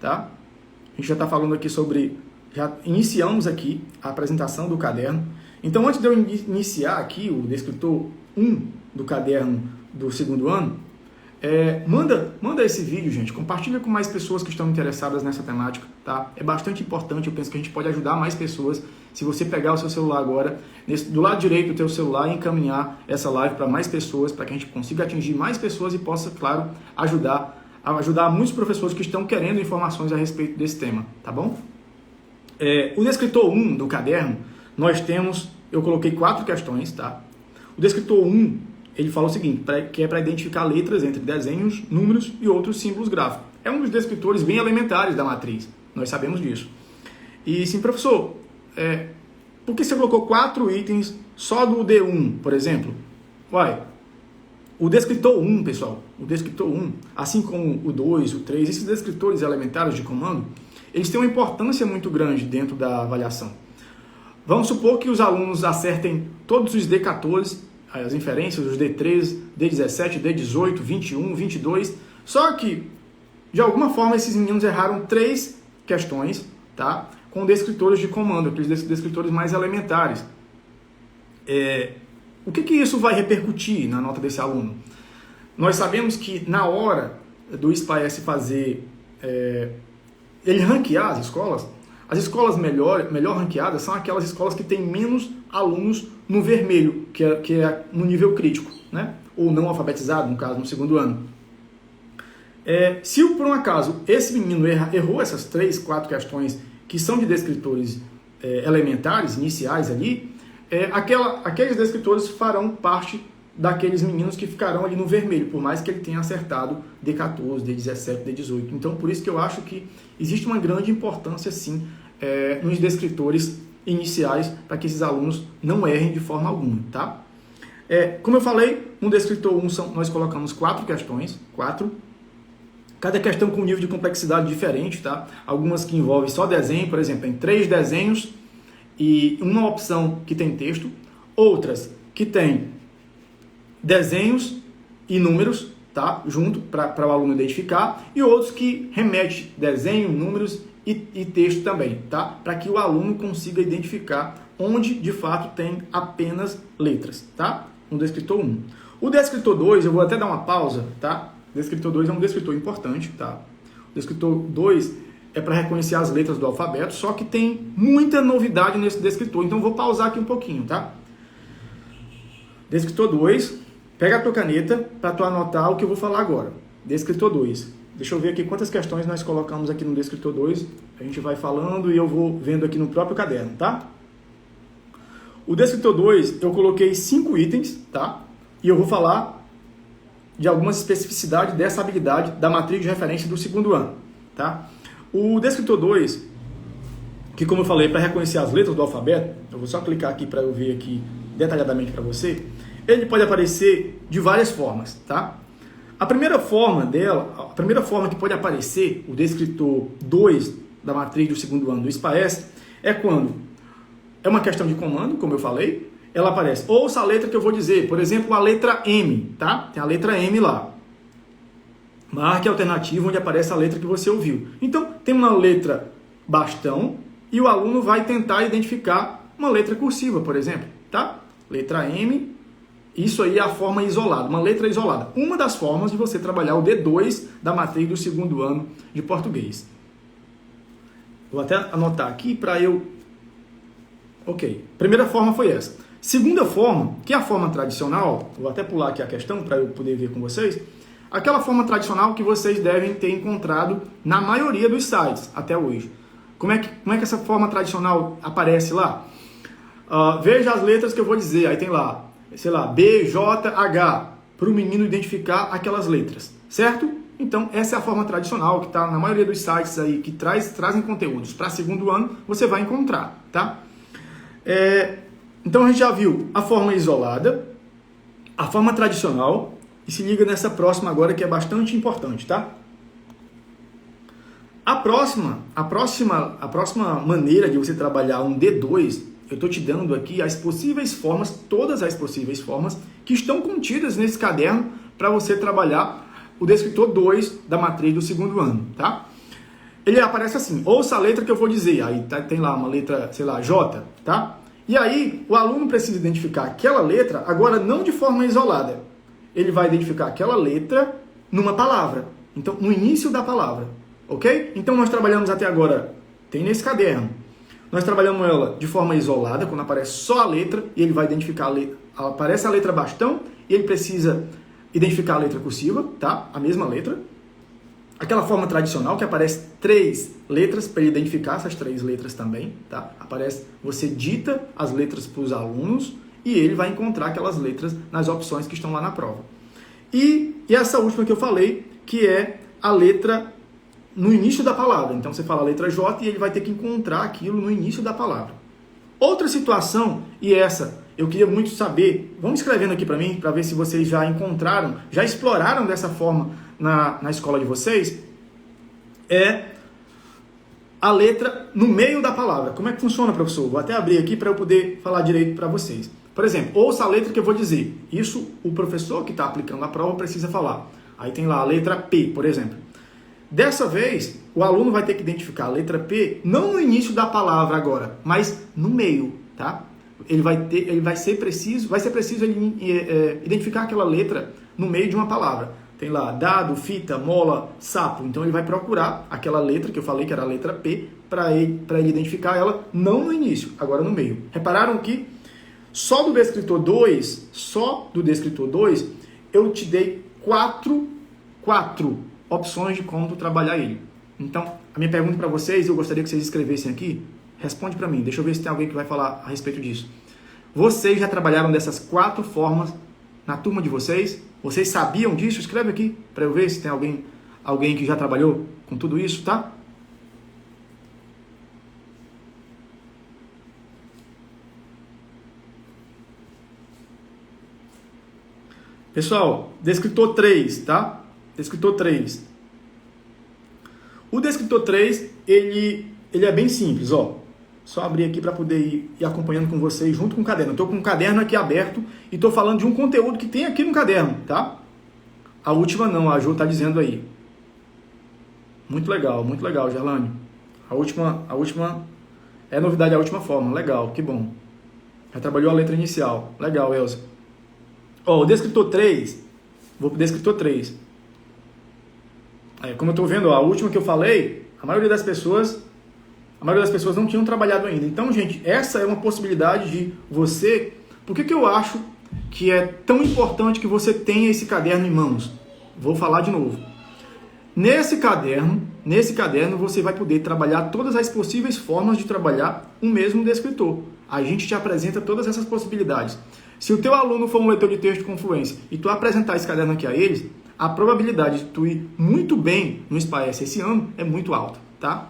tá? A gente já está falando aqui sobre... Já iniciamos aqui a apresentação do caderno. Então, antes de eu iniciar aqui o descritor 1 do caderno do segundo ano, manda esse vídeo, gente. Compartilha com mais pessoas que estão interessadas nessa temática, tá? É bastante importante. Eu penso que a gente pode ajudar mais pessoas se você pegar o seu celular agora, do lado direito do teu celular, e encaminhar essa live para mais pessoas, para que a gente consiga atingir mais pessoas e possa, claro, ajudar muitos professores que estão querendo informações a respeito desse tema, tá bom? O descritor 1 do caderno, eu coloquei 4 questões, tá? O descritor 1, ele fala o seguinte, que é para identificar letras entre desenhos, números e outros símbolos gráficos. É um dos descritores bem elementares da matriz, nós sabemos disso. E sim, professor, por que você colocou 4 itens só do D1, por exemplo? O descritor 1, pessoal, o descritor 1, assim como o 2, o 3, esses descritores elementares de comando, eles têm uma importância muito grande dentro da avaliação. Vamos supor que os alunos acertem todos os D14, as inferências, os D13, D17, D18, 21, 22, só que, de alguma forma, esses meninos erraram 3 questões, tá? Com descritores de comando, aqueles descritores mais elementares. O que isso vai repercutir na nota desse aluno? Nós sabemos que na hora do SPAES fazer... ele ranquear as escolas melhor ranqueadas são aquelas escolas que têm menos alunos no vermelho, que é no nível crítico, né? Ou não alfabetizado, no caso, no segundo ano. Se por um acaso esse menino errou essas 3, 4 questões que são de descritores elementares, iniciais ali, aqueles descritores farão parte daqueles meninos que ficarão ali no vermelho, por mais que ele tenha acertado D14, D17, D18. Então, por isso que eu acho que existe uma grande importância, sim, nos descritores iniciais, para que esses alunos não errem de forma alguma, tá? Como eu falei, no descritor 1 nós colocamos 4 questões, 4. Cada questão com um nível de complexidade diferente, tá? Algumas que envolvem só desenho, por exemplo, tem 3 desenhos e uma opção que tem texto. Outras que tem desenhos e números, tá? Junto, para o aluno identificar. E outros que remete desenho, números e texto também, tá? Para que o aluno consiga identificar onde, de fato, tem apenas letras, tá? No descritor 1. O descritor 2, eu vou até dar uma pausa, tá? O descritor 2 é um descritor importante, tá? O descritor 2 é para reconhecer as letras do alfabeto, só que tem muita novidade nesse descritor, então eu vou pausar aqui um pouquinho, tá? Descritor 2, pega a tua caneta para tu anotar o que eu vou falar agora. Descritor 2. Deixa eu ver aqui quantas questões nós colocamos aqui no descritor 2. A gente vai falando e eu vou vendo aqui no próprio caderno, tá? O descritor 2, eu coloquei 5 itens, tá? E eu vou falar de algumas especificidades dessa habilidade da matriz de referência do segundo ano, tá? O descritor 2, que como eu falei, para reconhecer as letras do alfabeto, eu vou só clicar aqui para eu ver aqui detalhadamente para você, ele pode aparecer de várias formas, tá? A primeira forma que pode aparecer o descritor 2 da matriz do segundo ano do SPAES é quando é uma questão de comando, como eu falei, ela aparece. Ouça a letra que eu vou dizer, por exemplo, a letra M, tá? Tem a letra M lá. Marque a alternativa onde aparece a letra que você ouviu. Então, tem uma letra bastão e o aluno vai tentar identificar uma letra cursiva, por exemplo, tá? Letra M, isso aí é a forma isolada, uma letra isolada. Uma das formas de você trabalhar o D2 da matriz do segundo ano de português. Vou até anotar aqui para eu... Ok, primeira forma foi essa. Segunda forma, que é a forma tradicional, vou até pular aqui a questão para eu poder ver com vocês, aquela forma tradicional que vocês devem ter encontrado na maioria dos sites até hoje. Como é que essa forma tradicional aparece lá? Veja as letras que eu vou dizer, aí tem lá, sei lá, B, J, H, para o menino identificar aquelas letras, certo? Então, essa é a forma tradicional que está na maioria dos sites aí que trazem conteúdos para segundo ano, você vai encontrar, tá? Então, a gente já viu a forma isolada, a forma tradicional, e se liga nessa próxima agora que é bastante importante, tá? A próxima maneira de você trabalhar um D2, eu estou te dando aqui as possíveis formas, todas as possíveis formas que estão contidas nesse caderno para você trabalhar o descritor 2 da matriz do segundo ano, tá? ele aparece assim, ouça a letra que eu vou dizer, aí tem lá uma letra, sei lá, J, tá? E aí o aluno precisa identificar aquela letra, agora não de forma isolada, ele vai identificar aquela letra numa palavra, então no início da palavra, ok? Então nós trabalhamos até agora, tem nesse caderno, nós trabalhamos ela de forma isolada, quando aparece só a letra, e ele vai identificar a letra, aparece a letra bastão, e ele precisa identificar a letra cursiva, tá? A mesma letra. Aquela forma tradicional que aparece 3 letras para ele identificar essas 3 letras também, tá? Aparece, você dita as letras para os alunos e ele vai encontrar aquelas letras nas opções que estão lá na prova. E essa última que eu falei, que é a letra no início da palavra. Então você fala a letra J e ele vai ter que encontrar aquilo no início da palavra. Outra situação, e essa eu queria muito saber, vão escrevendo aqui para mim, para ver se vocês já encontraram, já exploraram dessa forma na escola de vocês, é a letra no meio da palavra. Como é que funciona, professor? Vou até abrir aqui para eu poder falar direito para vocês. Por exemplo, ouça a letra que eu vou dizer. Isso o professor que está aplicando a prova precisa falar. Aí tem lá a letra P, por exemplo. Dessa vez, o aluno vai ter que identificar a letra P, não no início da palavra agora, mas no meio, tá? Vai ser preciso ele identificar aquela letra no meio de uma palavra. Tem lá dado, fita, mola, sapo. Então ele vai procurar aquela letra que eu falei que era a letra P para ele identificar ela não no início, agora no meio. Repararam que só do descritor 2, eu te dei quatro opções de como trabalhar ele. Então, a minha pergunta para vocês, eu gostaria que vocês escrevessem aqui, responde para mim, deixa eu ver se tem alguém que vai falar a respeito disso. Vocês já trabalharam dessas 4 formas na turma de vocês? Vocês sabiam disso? Escreve aqui para eu ver se tem alguém que já trabalhou com tudo isso, tá? Pessoal, descritor 3, tá? Descritor 3. O descritor 3, ele é bem simples, ó. Só abrir aqui para poder ir acompanhando com vocês junto com o caderno. Eu estou com o caderno aqui aberto e estou falando de um conteúdo que tem aqui no caderno, tá? A última não, a Jo está dizendo aí. Muito legal, Gerlane. A última é novidade, a última forma. Legal, que bom. Já trabalhou a letra inicial. Legal, Elza. Ó, o descritor 3, vou para o descritor 3. Como eu estou vendo, ó, a última que eu falei, a maioria das pessoas não tinham trabalhado ainda. Então, gente, essa é uma possibilidade de você... Por que eu acho que é tão importante que você tenha esse caderno em mãos? Vou falar de novo. Nesse caderno você vai poder trabalhar todas as possíveis formas de trabalhar um mesmo descritor. A gente te apresenta todas essas possibilidades. Se o teu aluno for um leitor de texto com fluência e tu apresentar esse caderno aqui a eles, a probabilidade de tu ir muito bem no SPAES esse ano é muito alta, tá?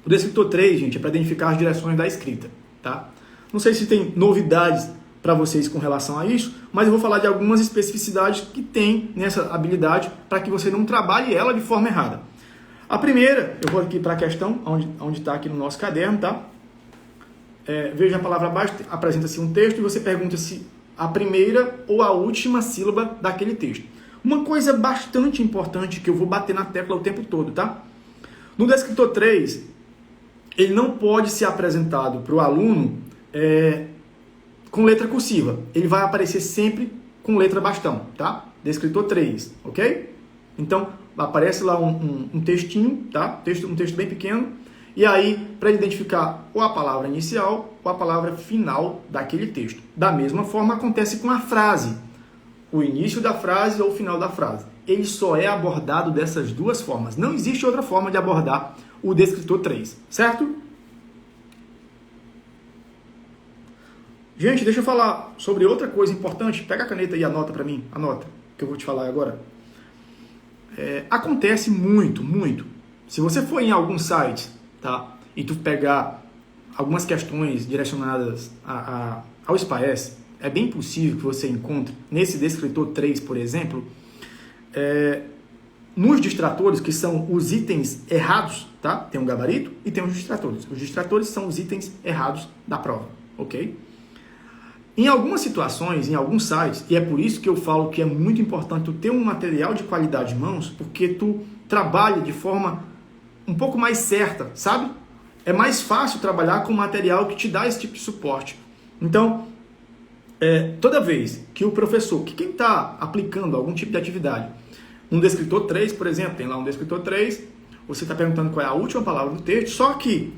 O descritor 3, gente, é para identificar as direções da escrita, tá? Não sei se tem novidades para vocês com relação a isso, mas eu vou falar de algumas especificidades que tem nessa habilidade para que você não trabalhe ela de forma errada. A primeira, eu vou aqui para a questão, onde está aqui no nosso caderno, tá? Veja a palavra abaixo, apresenta-se um texto e você pergunta se a primeira ou a última sílaba daquele texto. Uma coisa bastante importante que eu vou bater na tecla o tempo todo, tá? No descritor 3, ele não pode ser apresentado para o aluno com letra cursiva. Ele vai aparecer sempre com letra bastão, tá? Descritor 3, ok? Então, aparece lá um textinho, tá? Um texto bem pequeno. E aí, para identificar ou a palavra inicial ou a palavra final daquele texto. Da mesma forma, acontece com a frase. O início da frase ou o final da frase. Ele só é abordado dessas duas formas. Não existe outra forma de abordar o descritor 3, certo? Gente, deixa eu falar sobre outra coisa importante. Pega a caneta e anota para mim. Anota, que eu vou te falar agora. Acontece muito. Se você for em algum site, tá, e tu pegar algumas questões direcionadas ao SPAES, é bem possível que você encontre, nesse descritor 3, por exemplo, nos distratores, que são os itens errados, tá? Tem um gabarito e tem os distratores. Os distratores são os itens errados da prova, ok? Em algumas situações, em alguns sites, e é por isso que eu falo que é muito importante tu ter um material de qualidade em mãos, porque tu trabalha de forma um pouco mais certa, sabe? É mais fácil trabalhar com material que te dá esse tipo de suporte. Então, toda vez que o professor, que quem está aplicando algum tipo de atividade, um descritor 3, por exemplo, tem lá um descritor 3, você está perguntando qual é a última palavra do texto, só que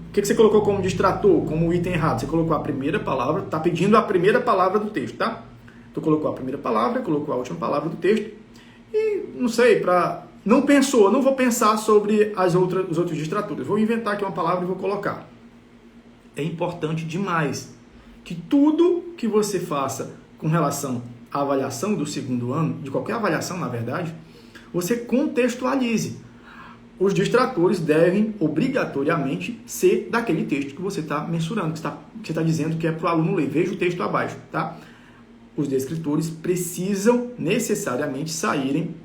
o que você colocou como distrator, como item errado? Você colocou a primeira palavra, está pedindo a primeira palavra do texto, tá? Tu colocou a primeira palavra, colocou a última palavra do texto e, não sei, não pensou, não vou pensar sobre os outros distratores, vou inventar aqui uma palavra e vou colocar. É importante demais que tudo que você faça com relação à avaliação do segundo ano, de qualquer avaliação, na verdade, você contextualize. Os distratores devem, obrigatoriamente, ser daquele texto que você está mensurando, que você está dizendo que é para o aluno ler. Veja o texto abaixo, tá? Os descritores precisam necessariamente saírem,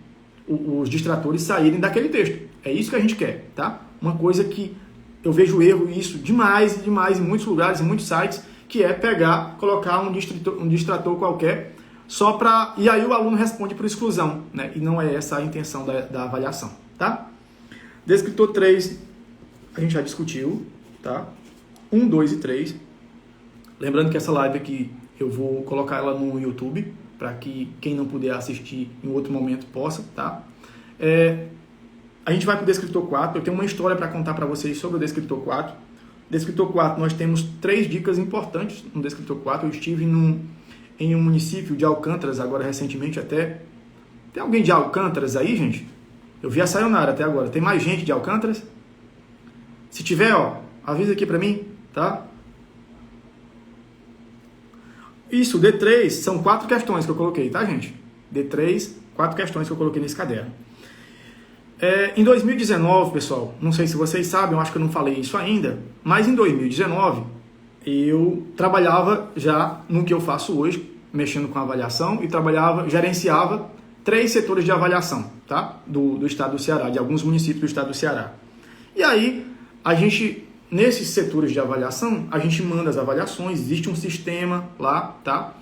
os distratores saírem daquele texto. É isso que a gente quer, tá? Uma coisa que eu vejo erro isso demais em muitos lugares, em muitos sites, que é colocar um distrator qualquer só para... E aí o aluno responde por exclusão, né? E não é essa a intenção da avaliação, tá? Descritor 3, a gente já discutiu, tá? 1, 2 e 3. Lembrando que essa live aqui, eu vou colocar ela no YouTube, para que quem não puder assistir em outro momento possa, tá? A gente vai para o descritor 4, eu tenho uma história para contar para vocês sobre o descritor 4. Descritor 4, nós temos 3 dicas importantes no descritor 4. Eu estive em um município de Alcântaras, agora recentemente até. Tem alguém de Alcântaras aí, gente? Eu vi a Sayonara até agora. Tem mais gente de Alcântaras? Se tiver, avisa aqui pra mim, tá? Isso, D3, são 4 questões que eu coloquei, tá, gente? D3, 4 questões que eu coloquei nesse caderno. Em 2019, pessoal, não sei se vocês sabem, eu acho que eu não falei isso ainda, mas em 2019 eu trabalhava já no que eu faço hoje, mexendo com avaliação, e gerenciava 3 setores de avaliação, tá? Do estado do Ceará, de alguns municípios do estado do Ceará. E aí, nesses setores de avaliação, a gente manda as avaliações, existe um sistema lá, tá?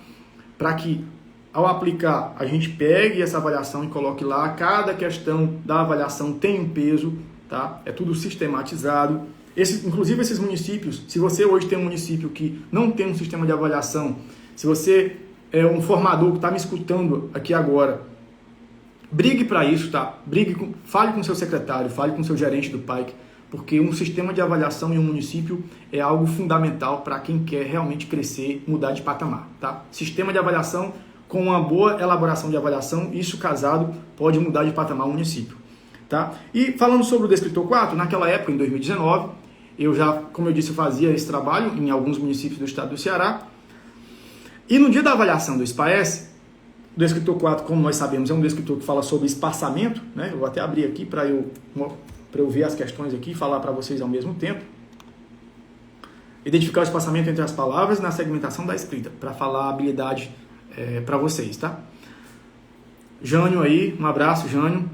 Para que, ao aplicar, a gente pegue essa avaliação e coloque lá, cada questão da avaliação tem um peso, tá? É tudo sistematizado. Inclusive esses municípios, se você hoje tem um município que não tem um sistema de avaliação, se você é um formador que está me escutando aqui agora, brigue para isso, tá? Fale com seu secretário, fale com seu gerente do PAIC, porque um sistema de avaliação em um município é algo fundamental para quem quer realmente crescer, mudar de patamar, tá? Sistema de avaliação com uma boa elaboração de avaliação, isso casado pode mudar de patamar o município, tá? E falando sobre o descritor 4, naquela época, em 2019, eu já, como eu disse, eu fazia esse trabalho em alguns municípios do estado do Ceará, e no dia da avaliação do SPAES, o descritor 4, como nós sabemos, é um descritor que fala sobre espaçamento, né? Eu vou até abrir aqui para eu ver as questões aqui e falar para vocês ao mesmo tempo. Identificar o espaçamento entre as palavras na segmentação da escrita, para falar a habilidade para vocês, tá? Jânio aí, um abraço, Jânio.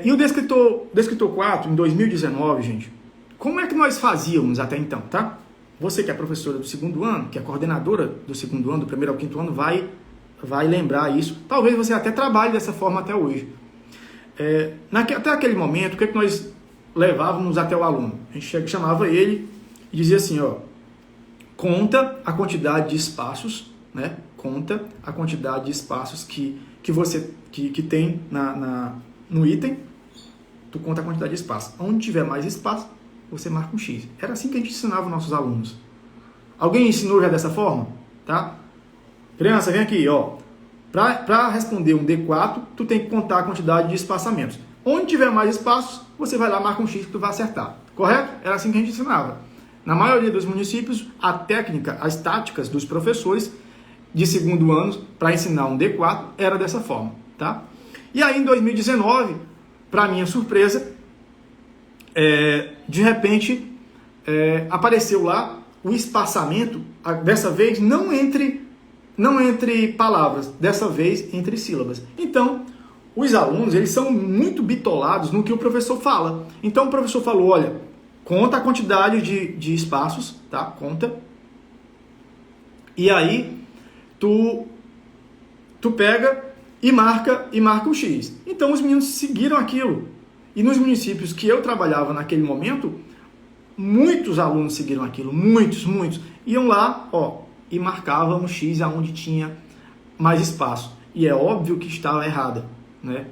E o descritor 4, em 2019, gente, como é que nós fazíamos até então, tá? Você que é professora do segundo ano, que é coordenadora do segundo ano, do primeiro ao quinto ano, vai lembrar isso. Talvez você até trabalhe dessa forma até hoje. Até aquele momento, o que nós levávamos até o aluno? A gente chamava ele e dizia assim, conta a quantidade de espaços, né? Conta a quantidade de espaços que você tem no item, tu conta a quantidade de espaços. Onde tiver mais espaço, você marca um X. Era assim que a gente ensinava os nossos alunos. Alguém ensinou já dessa forma? Tá? Criança, vem aqui, Para responder um D4, tu tem que contar a quantidade de espaçamentos. Onde tiver mais espaços, você vai lá, marca um X que tu vai acertar. Correto? Era assim que a gente ensinava. Na maioria dos municípios, a técnica, as táticas dos professores de segundo ano para ensinar um D4 era dessa forma, tá? E aí, em 2019, para minha surpresa, de repente, apareceu lá o espaçamento, dessa vez, não entre palavras, dessa vez entre sílabas. Então, os alunos, eles são muito bitolados no que o professor fala. Então, o professor falou, olha, conta a quantidade de espaços, tá? Conta. E aí, tu pega e marca um X. Então, os meninos seguiram aquilo. E nos municípios que eu trabalhava naquele momento, muitos alunos seguiram aquilo, muitos. Iam lá, e marcavam um X aonde tinha mais espaço. E é óbvio que estava errada, né?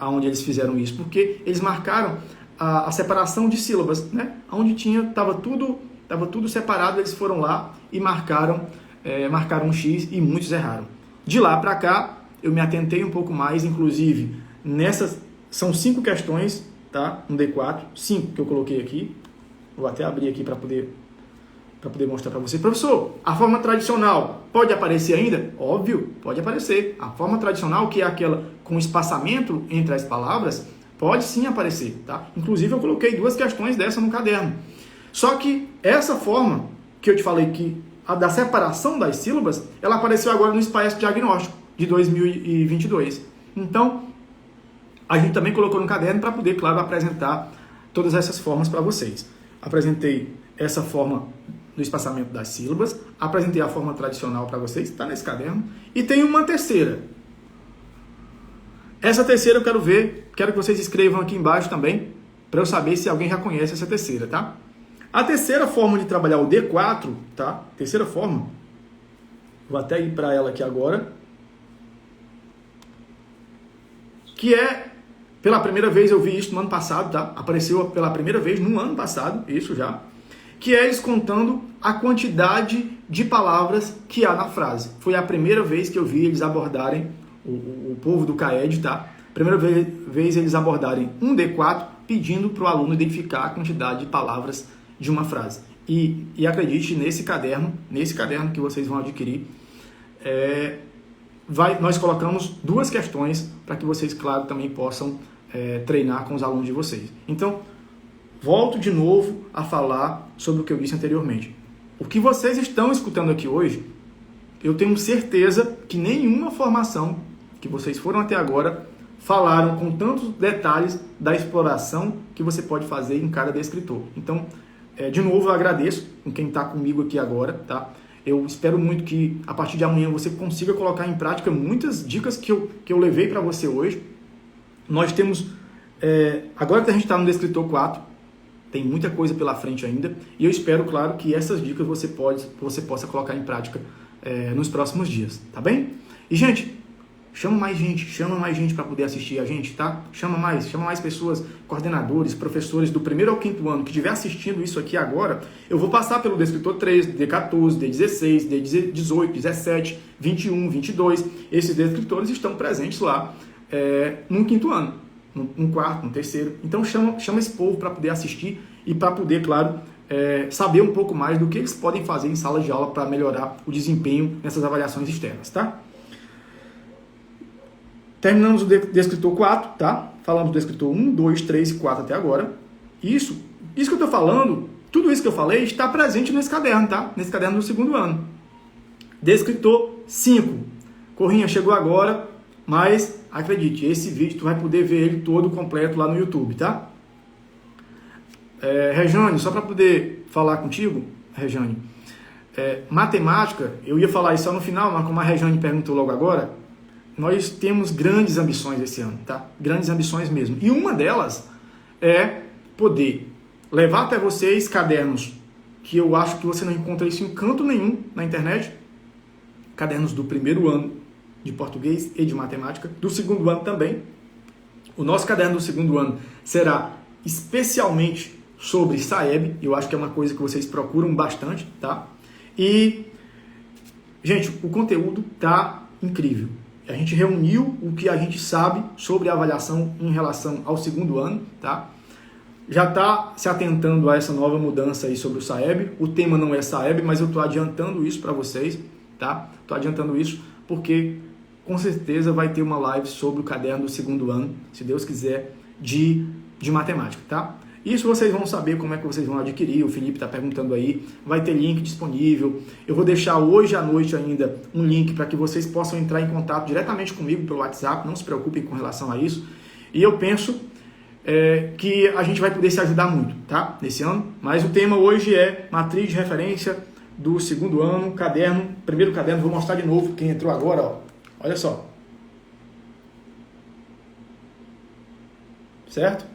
Aonde eles fizeram isso, porque eles marcaram a separação de sílabas, né? Onde estava tudo separado, eles foram lá e marcaram um X e muitos erraram. De lá para cá, eu me atentei um pouco mais, inclusive, são 5 questões, tá? No D4, 5 que eu coloquei aqui. Vou até abrir aqui para poder mostrar para você. Professor, a forma tradicional pode aparecer ainda? Óbvio, pode aparecer. A forma tradicional, que é aquela com espaçamento entre as palavras, pode sim aparecer, tá? Inclusive, eu coloquei 2 questões dessa no caderno. Só que essa forma que eu te falei, que a da separação das sílabas, ela apareceu agora no SPAESC Diagnóstico de 2022. Então, a gente também colocou no caderno para poder, claro, apresentar todas essas formas para vocês. Apresentei essa forma do espaçamento das sílabas, apresentei a forma tradicional para vocês, está nesse caderno, e tem uma terceira. Essa terceira eu quero que vocês escrevam aqui embaixo também, para eu saber se alguém já conhece essa terceira, tá? A terceira forma de trabalhar o D4, tá? Terceira forma, vou até ir para ela aqui agora, que é, pela primeira vez eu vi isso no ano passado, tá? Apareceu pela primeira vez no ano passado, isso já, que é eles contando a quantidade de palavras que há na frase. Foi a primeira vez que eu vi eles abordarem, o povo do CAED, tá? Primeira vez eles abordarem um D4 pedindo para o aluno identificar a quantidade de palavras de uma frase. E acredite, nesse caderno que vocês vão adquirir, nós colocamos 2 questões para que vocês, claro, também possam treinar com os alunos de vocês. Então, volto de novo a falar sobre o que eu disse anteriormente. O que vocês estão escutando aqui hoje, eu tenho certeza que nenhuma formação que vocês foram até agora falaram com tantos detalhes da exploração que você pode fazer em cada descritor. Então, de novo, eu agradeço com quem está comigo aqui agora, tá? Eu espero muito que a partir de amanhã você consiga colocar em prática muitas dicas que eu levei para você hoje. Nós temos, agora que a gente está no descritor 4, tem muita coisa pela frente ainda, e eu espero, claro, que essas dicas você possa colocar em prática nos próximos dias, tá bem? E, gente, chama mais gente para poder assistir a gente, tá? Chama mais pessoas, coordenadores, professores do 1º ao 5º ano que estiver assistindo isso aqui agora. Eu vou passar pelo descritor 3, D14, D16, D18, 17, 21, 22. Esses descritores estão presentes lá no 5º ano, no 4º, no 3º. Então chama esse povo para poder assistir e para poder, claro, saber um pouco mais do que eles podem fazer em sala de aula para melhorar o desempenho nessas avaliações externas, tá? Terminamos o descritor 4, tá? Falamos do descritor 1, 2, 3 e 4 até agora. Isso que eu estou falando, tudo isso que eu falei está presente nesse caderno, tá? Nesse caderno do 2º ano. Descritor 5. Corrinha, chegou agora, mas acredite, esse vídeo tu vai poder ver ele todo completo lá no YouTube, tá? Rejane, só para poder falar contigo, Rejane, matemática, eu ia falar isso só no final, mas como a Rejane perguntou logo agora, nós temos grandes ambições esse ano, tá? Grandes ambições mesmo. E uma delas é poder levar até vocês cadernos que eu acho que você não encontra isso em canto nenhum na internet. Cadernos do 1º ano de português e de matemática, do 2º ano também. O nosso caderno do 2º ano será especialmente sobre SAEB. Eu acho que é uma coisa que vocês procuram bastante, tá? E, gente, o conteúdo tá incrível. A gente reuniu o que a gente sabe sobre a avaliação em relação ao 2º ano, tá? Já está se atentando a essa nova mudança aí sobre o SAEB. O tema não é SAEB, mas eu estou adiantando isso para vocês, tá? Estou adiantando isso porque com certeza vai ter uma live sobre o caderno do 2º ano, se Deus quiser, de matemática, tá? Isso vocês vão saber como é que vocês vão adquirir, o Felipe está perguntando aí, vai ter link disponível. Eu vou deixar hoje à noite ainda um link para que vocês possam entrar em contato diretamente comigo pelo WhatsApp, não se preocupem com relação a isso. E eu penso que a gente vai poder se ajudar muito, tá? Nesse ano. Mas o tema hoje é matriz de referência do 2º ano, caderno, 1º caderno, vou mostrar de novo quem entrou agora, ó. Olha só. Certo?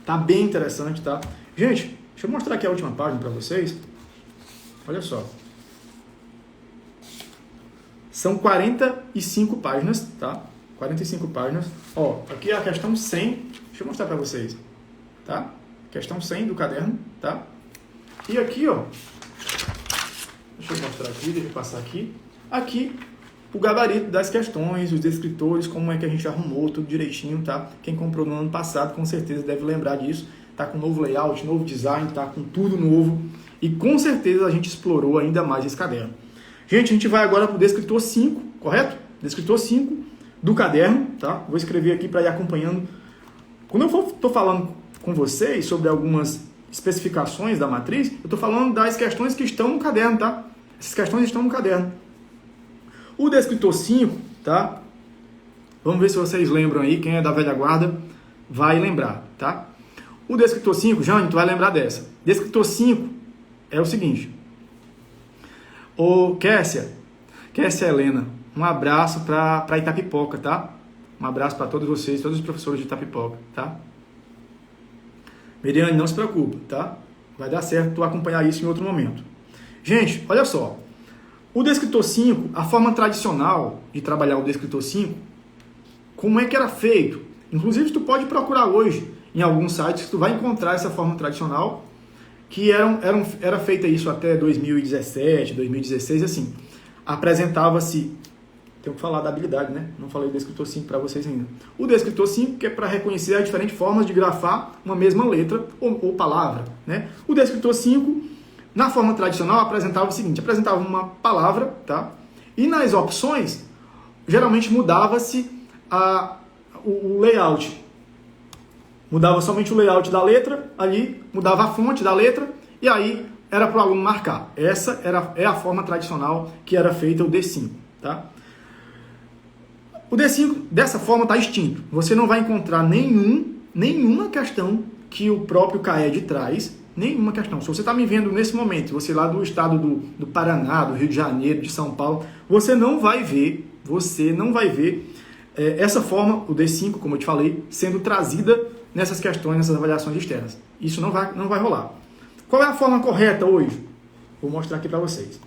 Tá bem interessante, tá? Gente, deixa eu mostrar aqui a última página para vocês. Olha só. São 45 páginas, tá? 45 páginas. Ó, aqui é a questão 100. Deixa eu mostrar para vocês, tá? Questão 100 do caderno, tá? E aqui, ó. Deixa eu mostrar aqui, deixa eu passar aqui. Aqui, o gabarito das questões, os descritores, como é que a gente arrumou, tudo direitinho, tá? Quem comprou no ano passado, com certeza deve lembrar disso. Tá com novo layout, novo design, tá com tudo novo. E com certeza a gente explorou ainda mais esse caderno. Gente, a gente vai agora para o descritor 5, correto? Descritor 5 do caderno, tá? Vou escrever aqui para ir acompanhando. Quando eu estou falando com vocês sobre algumas especificações da matriz, eu estou falando das questões que estão no caderno, tá? Essas questões estão no caderno. O descritor 5, tá? Vamos ver se vocês lembram aí, quem é da velha guarda vai lembrar, tá? O descritor 5, Jânio, tu vai lembrar dessa. Descritor 5 é o seguinte. Ô, Kessia Helena, um abraço para Itapipoca, tá? Um abraço para todos vocês, todos os professores de Itapipoca, tá? Miriane, não se preocupe, tá? Vai dar certo tu acompanhar isso em outro momento. Gente, olha só. O descritor 5, a forma tradicional de trabalhar o descritor 5, como é que era feito? Inclusive, tu pode procurar hoje em alguns sites que tu vai encontrar essa forma tradicional, que era feita isso até 2017, 2016, assim. Apresentava-se, tenho que falar da habilidade, né? Não falei do descritor 5 para vocês ainda. O descritor 5, que é para reconhecer as diferentes formas de grafar uma mesma letra ou palavra, né? O descritor 5, na forma tradicional, apresentava o seguinte, apresentava uma palavra, tá? E nas opções, geralmente mudava-se o layout. Mudava somente o layout da letra, ali mudava a fonte da letra, e aí era para o aluno marcar. Essa é a forma tradicional que era feita o D5, tá? O D5, dessa forma, está extinto. Você não vai encontrar nenhuma questão que o próprio CAED traz, nenhuma questão. Se você está me vendo nesse momento, você lá do estado do Paraná, do Rio de Janeiro, de São Paulo, você não vai ver essa forma, o D5, como eu te falei, sendo trazida nessas questões, nessas avaliações externas. Isso não vai rolar. Qual é a forma correta hoje? Vou mostrar aqui para vocês.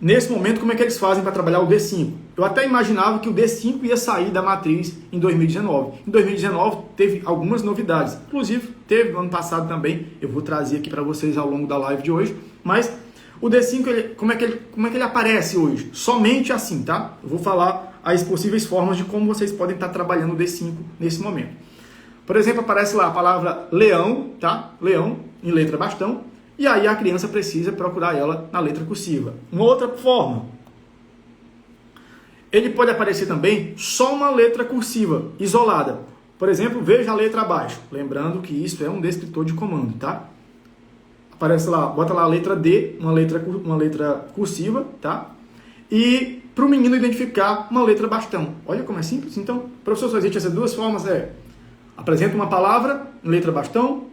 Nesse momento, como é que eles fazem para trabalhar o D5? Eu até imaginava que o D5 ia sair da matriz em 2019. Em 2019 teve algumas novidades. Inclusive, teve no ano passado também. Eu vou trazer aqui para vocês ao longo da live de hoje. Mas o D5, como é que ele aparece hoje? Somente assim, tá? Eu vou falar as possíveis formas de como vocês podem estar trabalhando o D5 nesse momento. Por exemplo, aparece lá a palavra leão, tá? Leão, em letra bastão. E aí a criança precisa procurar ela na letra cursiva. Uma outra forma. Ele pode aparecer também só uma letra cursiva, isolada. Por exemplo, veja a letra abaixo. Lembrando que isso é um descritor de comando, tá? Aparece lá, bota lá a letra D, uma letra cursiva, tá? E para o menino identificar uma letra bastão. Olha como é simples. Então, professor, só existe essas duas formas. Apresenta uma palavra em letra bastão,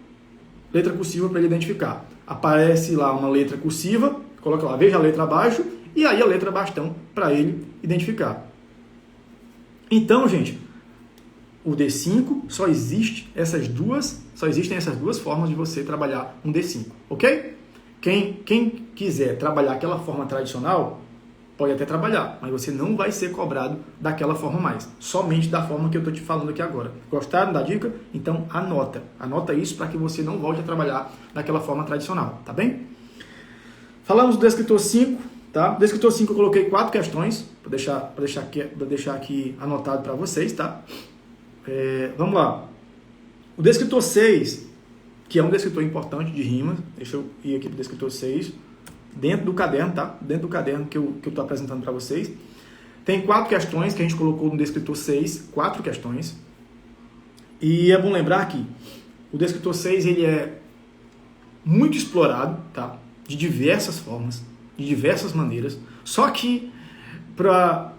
letra cursiva para ele identificar. Aparece lá uma letra cursiva, coloca lá, veja a letra abaixo, e aí a letra bastão para ele identificar. Então, gente, o D5 só existem essas duas formas de você trabalhar um D5, ok? Quem quiser trabalhar aquela forma tradicional, pode até trabalhar, mas você não vai ser cobrado daquela forma mais, somente da forma que eu estou te falando aqui agora. Gostaram da dica? Então anota isso para que você não volte a trabalhar daquela forma tradicional, tá bem? Falamos do descritor 5, tá? O descritor 5 eu coloquei 4 questões, para deixar aqui anotado para vocês, tá? Vamos lá. O descritor 6, que é um descritor importante de rimas, deixa eu ir aqui para o descritor 6, dentro do caderno, tá? Dentro do caderno que eu estou apresentando para vocês. Tem 4 questões que a gente colocou no descritor 6, 4 questões. E é bom lembrar que o descritor 6 ele é muito explorado, tá? De diversas formas, de diversas maneiras. Só que, para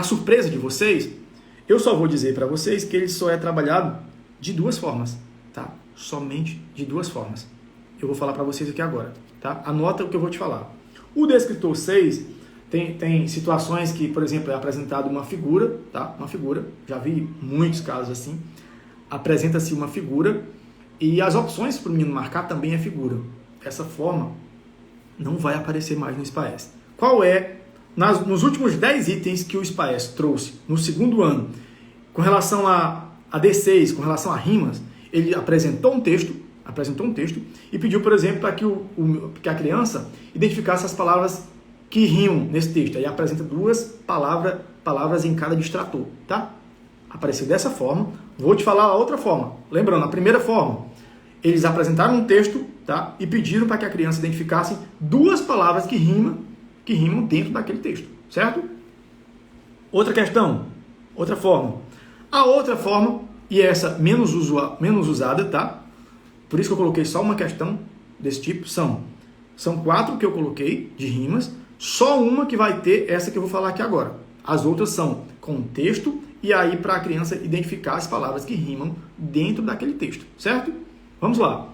surpresa de vocês, eu só vou dizer para vocês que ele só é trabalhado de 2 formas, tá? Somente de 2 formas. Eu vou falar para vocês aqui agora, tá? Anota o que eu vou te falar. O descritor 6 tem situações que, por exemplo, é apresentado uma figura, tá? Uma figura, já vi muitos casos assim. apresenta-se uma figura e as opções para o menino marcar também é figura. Dessa forma, não vai aparecer mais no SPAES. Qual é, nos últimos 10 itens que o SPAES trouxe no segundo ano, com relação a D6, com relação a rimas, ele apresentou um texto e pediu, por exemplo, para que a criança identificasse as palavras que rimam nesse texto. Aí apresenta 2 palavras em cada distrator, tá? Apareceu dessa forma. Vou te falar a outra forma. Lembrando, a primeira forma, eles apresentaram um texto, tá? E pediram para que a criança identificasse 2 palavras que rimam dentro daquele texto, certo? Outra questão, outra forma. A outra forma, e essa menos usada, tá? Por isso que eu coloquei só uma questão desse tipo, são 4 que eu coloquei de rimas, só uma que vai ter essa que eu vou falar aqui agora. As outras são com texto e aí para a criança identificar as palavras que rimam dentro daquele texto, certo? Vamos lá.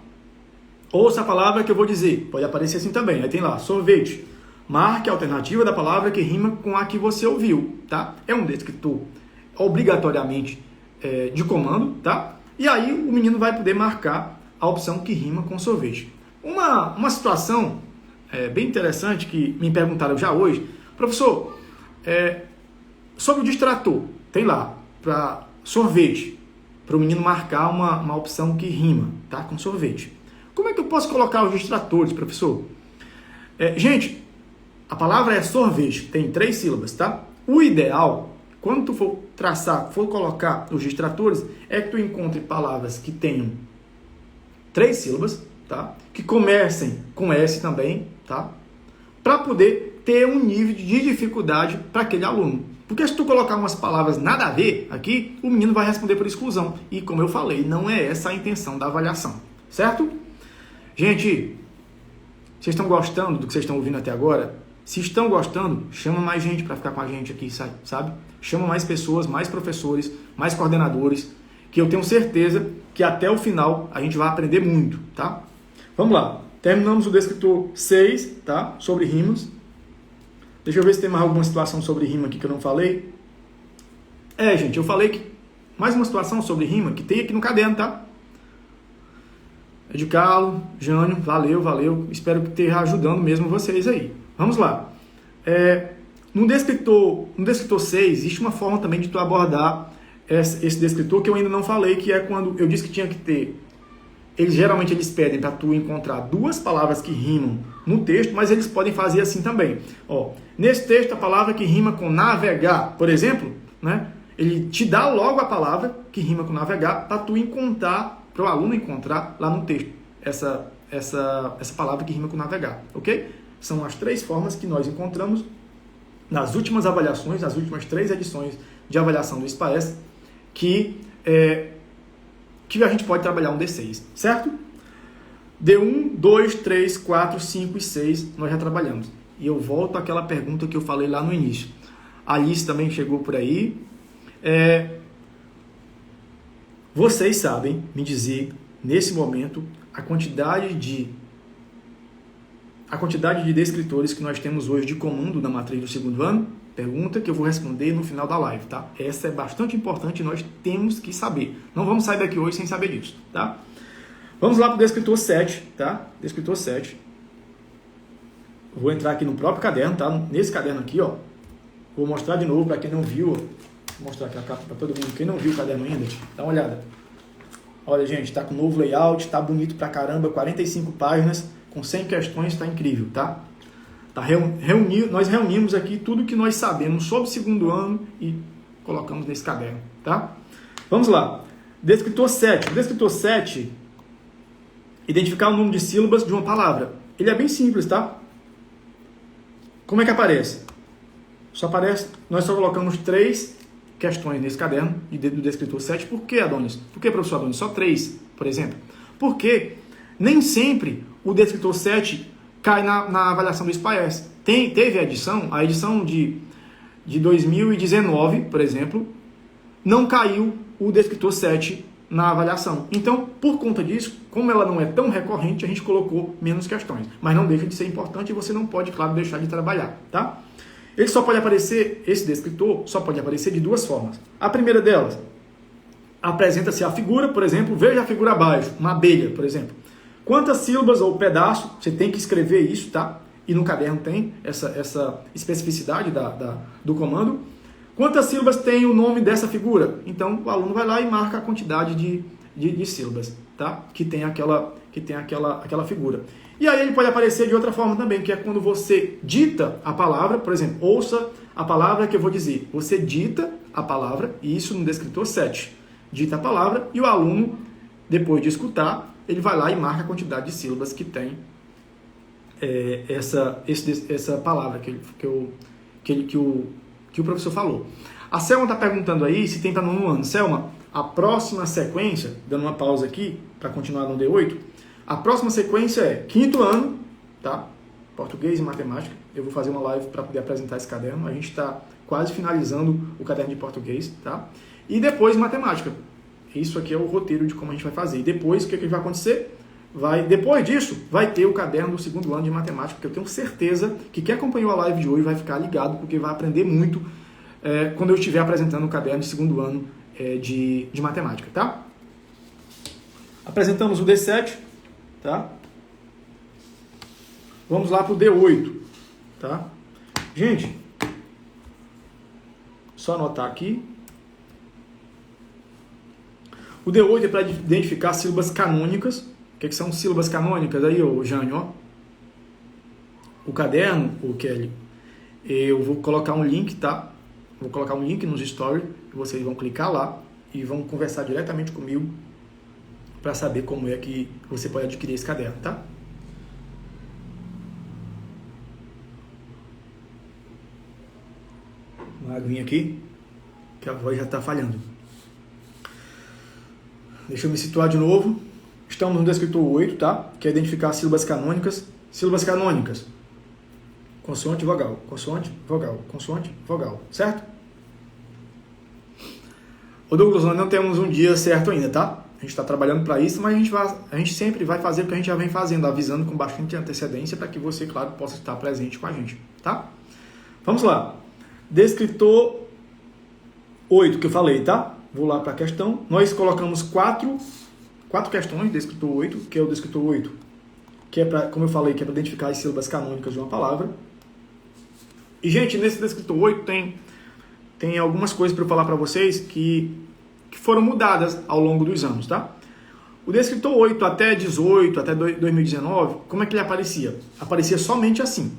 Ouça a palavra que eu vou dizer, pode aparecer assim também. Aí tem lá, sorvete. Marque a alternativa da palavra que rima com a que você ouviu, tá? É um descritor obrigatoriamente de comando, tá? E aí o menino vai poder marcar a opção que rima com sorvete. Uma situação bem interessante que me perguntaram já hoje, professor, sobre o distrator, tem lá, para sorvete, para o menino marcar uma opção que rima, tá? Com sorvete. Como é que eu posso colocar os distratores, professor? Gente, a palavra é sorvete, tem 3 sílabas, tá? O ideal, quando tu for colocar os distratores, é que tu encontre palavras que tenham 3 sílabas, tá? Que comecem com S também, tá? Para poder ter um nível de dificuldade para aquele aluno. Porque se tu colocar umas palavras nada a ver aqui, o menino vai responder por exclusão. E como eu falei, não é essa a intenção da avaliação, certo? Gente, vocês estão gostando do que vocês estão ouvindo até agora? Se estão gostando, chama mais gente para ficar com a gente aqui, sabe? Chama mais pessoas, mais professores, mais coordenadores, que eu tenho certeza que até o final a gente vai aprender muito, tá? Vamos lá. Terminamos o descritor 6, tá? Sobre rimas. Deixa eu ver se tem mais alguma situação sobre rima aqui que eu não falei. Gente, eu falei que mais uma situação sobre rima que tem aqui no caderno, tá? Edicalo, Jânio, valeu. Espero que esteja ajudando mesmo vocês aí. Vamos lá. No descritor 6, existe uma forma também de tu abordar esse descritor que eu ainda não falei, que é quando eu disse que tinha que ter. Geralmente eles pedem para tu encontrar 2 palavras que rimam no texto, mas eles podem fazer assim também. Nesse texto, a palavra que rima com navegar, por exemplo, né? Ele te dá logo a palavra que rima com navegar para tu encontrar, para o aluno encontrar lá no texto essa palavra que rima com navegar, ok? São as 3 formas que nós encontramos nas últimas avaliações, nas últimas 3 edições de avaliação do SPAES, que a gente pode trabalhar um D6, certo? D1, 2, 3, 4, 5 e 6 nós já trabalhamos. E eu volto àquela pergunta que eu falei lá no início. A Alice também chegou por aí. Vocês sabem me dizer, nesse momento, a quantidade de descritores que nós temos hoje de comando na matriz do segundo ano? Pergunta que eu vou responder no final da live, tá? Essa é bastante importante e nós temos que saber. Não vamos sair daqui hoje sem saber disso, tá? Vamos lá para o descritor 7, tá? Descritor 7. Vou entrar aqui no próprio caderno, tá? Nesse caderno aqui, ó. Vou mostrar de novo para quem não viu. Vou mostrar aqui a capa para todo mundo. Quem não viu o caderno ainda, dá uma olhada. Olha, gente, tá com novo layout, tá bonito pra caramba, 45 páginas, com 100 questões, tá incrível, tá? Nós reunimos aqui tudo que nós sabemos sobre o segundo ano e colocamos nesse caderno, tá? Vamos lá. Descritor 7. O descritor 7, identificar o número de sílabas de uma palavra. Ele é bem simples, tá? Como é que aparece? Nós só colocamos 3 questões nesse caderno do descritor 7. Por que, Adonis? Por que, professor Adonis? Só 3, por exemplo. Porque nem sempre o descritor 7 cai na avaliação do SPAES. Teve a edição de 2019, por exemplo, não caiu o descritor 7 na avaliação. Então, por conta disso, como ela não é tão recorrente, a gente colocou menos questões. Mas não deixa de ser importante e você não pode, claro, deixar de trabalhar, tá? Esse descritor só pode aparecer de 2 formas. A primeira delas, apresenta-se a figura, por exemplo, veja a figura abaixo, uma abelha, por exemplo. Quantas sílabas ou pedaço, você tem que escrever isso, tá? E no caderno tem essa especificidade do comando. Quantas sílabas tem o nome dessa figura? Então, o aluno vai lá e marca a quantidade de sílabas, tá? Que tem aquela figura. E aí ele pode aparecer de outra forma também, que é quando você dita a palavra, por exemplo, ouça a palavra que eu vou dizer. Você dita a palavra, e isso no descritor 7. Dita a palavra e o aluno, depois de escutar, ele vai lá e marca a quantidade de sílabas que tem essa palavra que o professor falou. A Selma está perguntando aí se tem para nono ano. Selma, a próxima sequência, dando uma pausa aqui para continuar no D8, a próxima sequência é 5º ano, tá? Português e matemática. Eu vou fazer uma live para poder apresentar esse caderno. A gente está quase finalizando o caderno de português, tá? E depois matemática. Isso aqui é o roteiro de como a gente vai fazer. E depois, o que vai acontecer? Depois disso, vai ter o caderno do 2º ano de matemática, porque eu tenho certeza que quem acompanhou a live de hoje vai ficar ligado, porque vai aprender muito quando eu estiver apresentando o caderno de 2º ano de matemática, tá? Apresentamos o D7, tá? Vamos lá para o D8, tá? Gente, só anotar aqui. O D8 é para identificar sílabas canônicas. O que são sílabas canônicas? Aí, ô Jânio, ó. O caderno, o Kelly, eu vou colocar um link, tá? Vou colocar um link nos stories, vocês vão clicar lá e vão conversar diretamente comigo para saber como é que você pode adquirir esse caderno, tá? Uma aguinha aqui, que a voz já está falhando. Deixa eu me situar de novo. Estamos no descritor 8, tá? Que é identificar sílabas canônicas. Sílabas canônicas. Consoante, vogal. Consoante, vogal. Consoante, vogal. Certo? Ô Douglas, nós não temos um dia certo ainda, tá? A gente está trabalhando para isso, mas a gente sempre vai fazer o que a gente já vem fazendo, avisando com bastante antecedência para que você, claro, possa estar presente com a gente, tá? Vamos lá. Descritor 8 que eu falei, tá? Vou lá para a questão. Nós colocamos quatro questões do descritor 8, que é o descritor 8, que é para, como eu falei, que é para identificar as sílabas canônicas de uma palavra. E, gente, nesse descritor 8 tem algumas coisas para eu falar para vocês que foram mudadas ao longo dos anos, tá? O descritor 8 até 18, até 2019, como é que ele aparecia? Aparecia somente assim.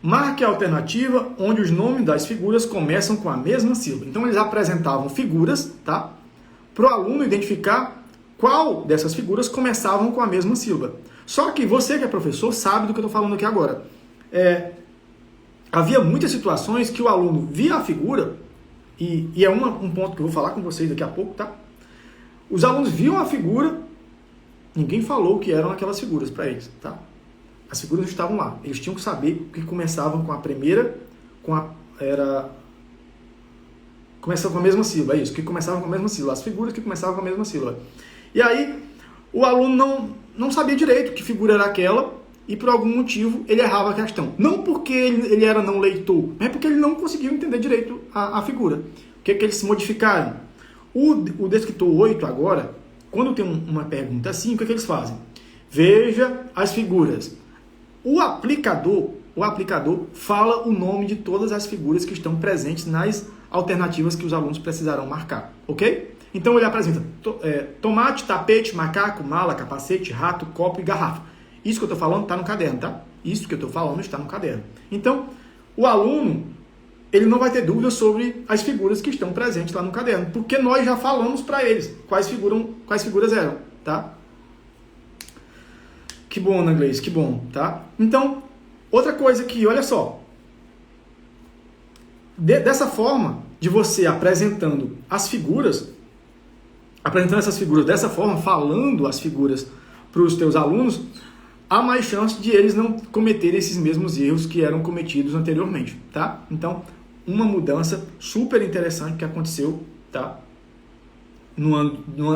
Marque a alternativa onde os nomes das figuras começam com a mesma sílaba. Então, eles apresentavam figuras, tá? Para o aluno identificar qual dessas figuras começavam com a mesma sílaba. Só que você que é professor sabe do que eu estou falando aqui agora. Havia muitas situações que o aluno via a figura, e é um ponto que eu vou falar com vocês daqui a pouco, tá? Os alunos viam a figura, ninguém falou que eram aquelas figuras para eles, tá? As figuras estavam lá. Eles tinham que saber que começavam com a primeira, começavam com a mesma sílaba, é isso, que começavam com a mesma sílaba, as figuras que começavam com a mesma sílaba. E aí, o aluno não sabia direito que figura era aquela, e por algum motivo ele errava a questão. Não porque ele era não leitor, mas porque ele não conseguiu entender direito a figura. O que eles modificaram? O descritor 8 agora, quando tem uma pergunta assim, o que eles fazem? Veja as figuras. O aplicador fala o nome de todas as figuras que estão presentes nas alternativas que os alunos precisarão marcar, ok? Então ele apresenta tomate, tapete, macaco, mala, capacete, rato, copo e garrafa. Isso que eu estou falando está no caderno, tá? Isso que eu estou falando está no caderno. Então, o aluno, ele não vai ter dúvida sobre as figuras que estão presentes lá no caderno, porque nós já falamos para eles quais figuras eram, tá? Que bom, Ana Gleice, que bom, tá? Então, outra coisa que, olha só, dessa forma, de você apresentando essas figuras dessa forma, falando as figuras para os teus alunos, há mais chance de eles não cometerem esses mesmos erros que eram cometidos anteriormente, tá? Então, uma mudança super interessante que aconteceu, tá?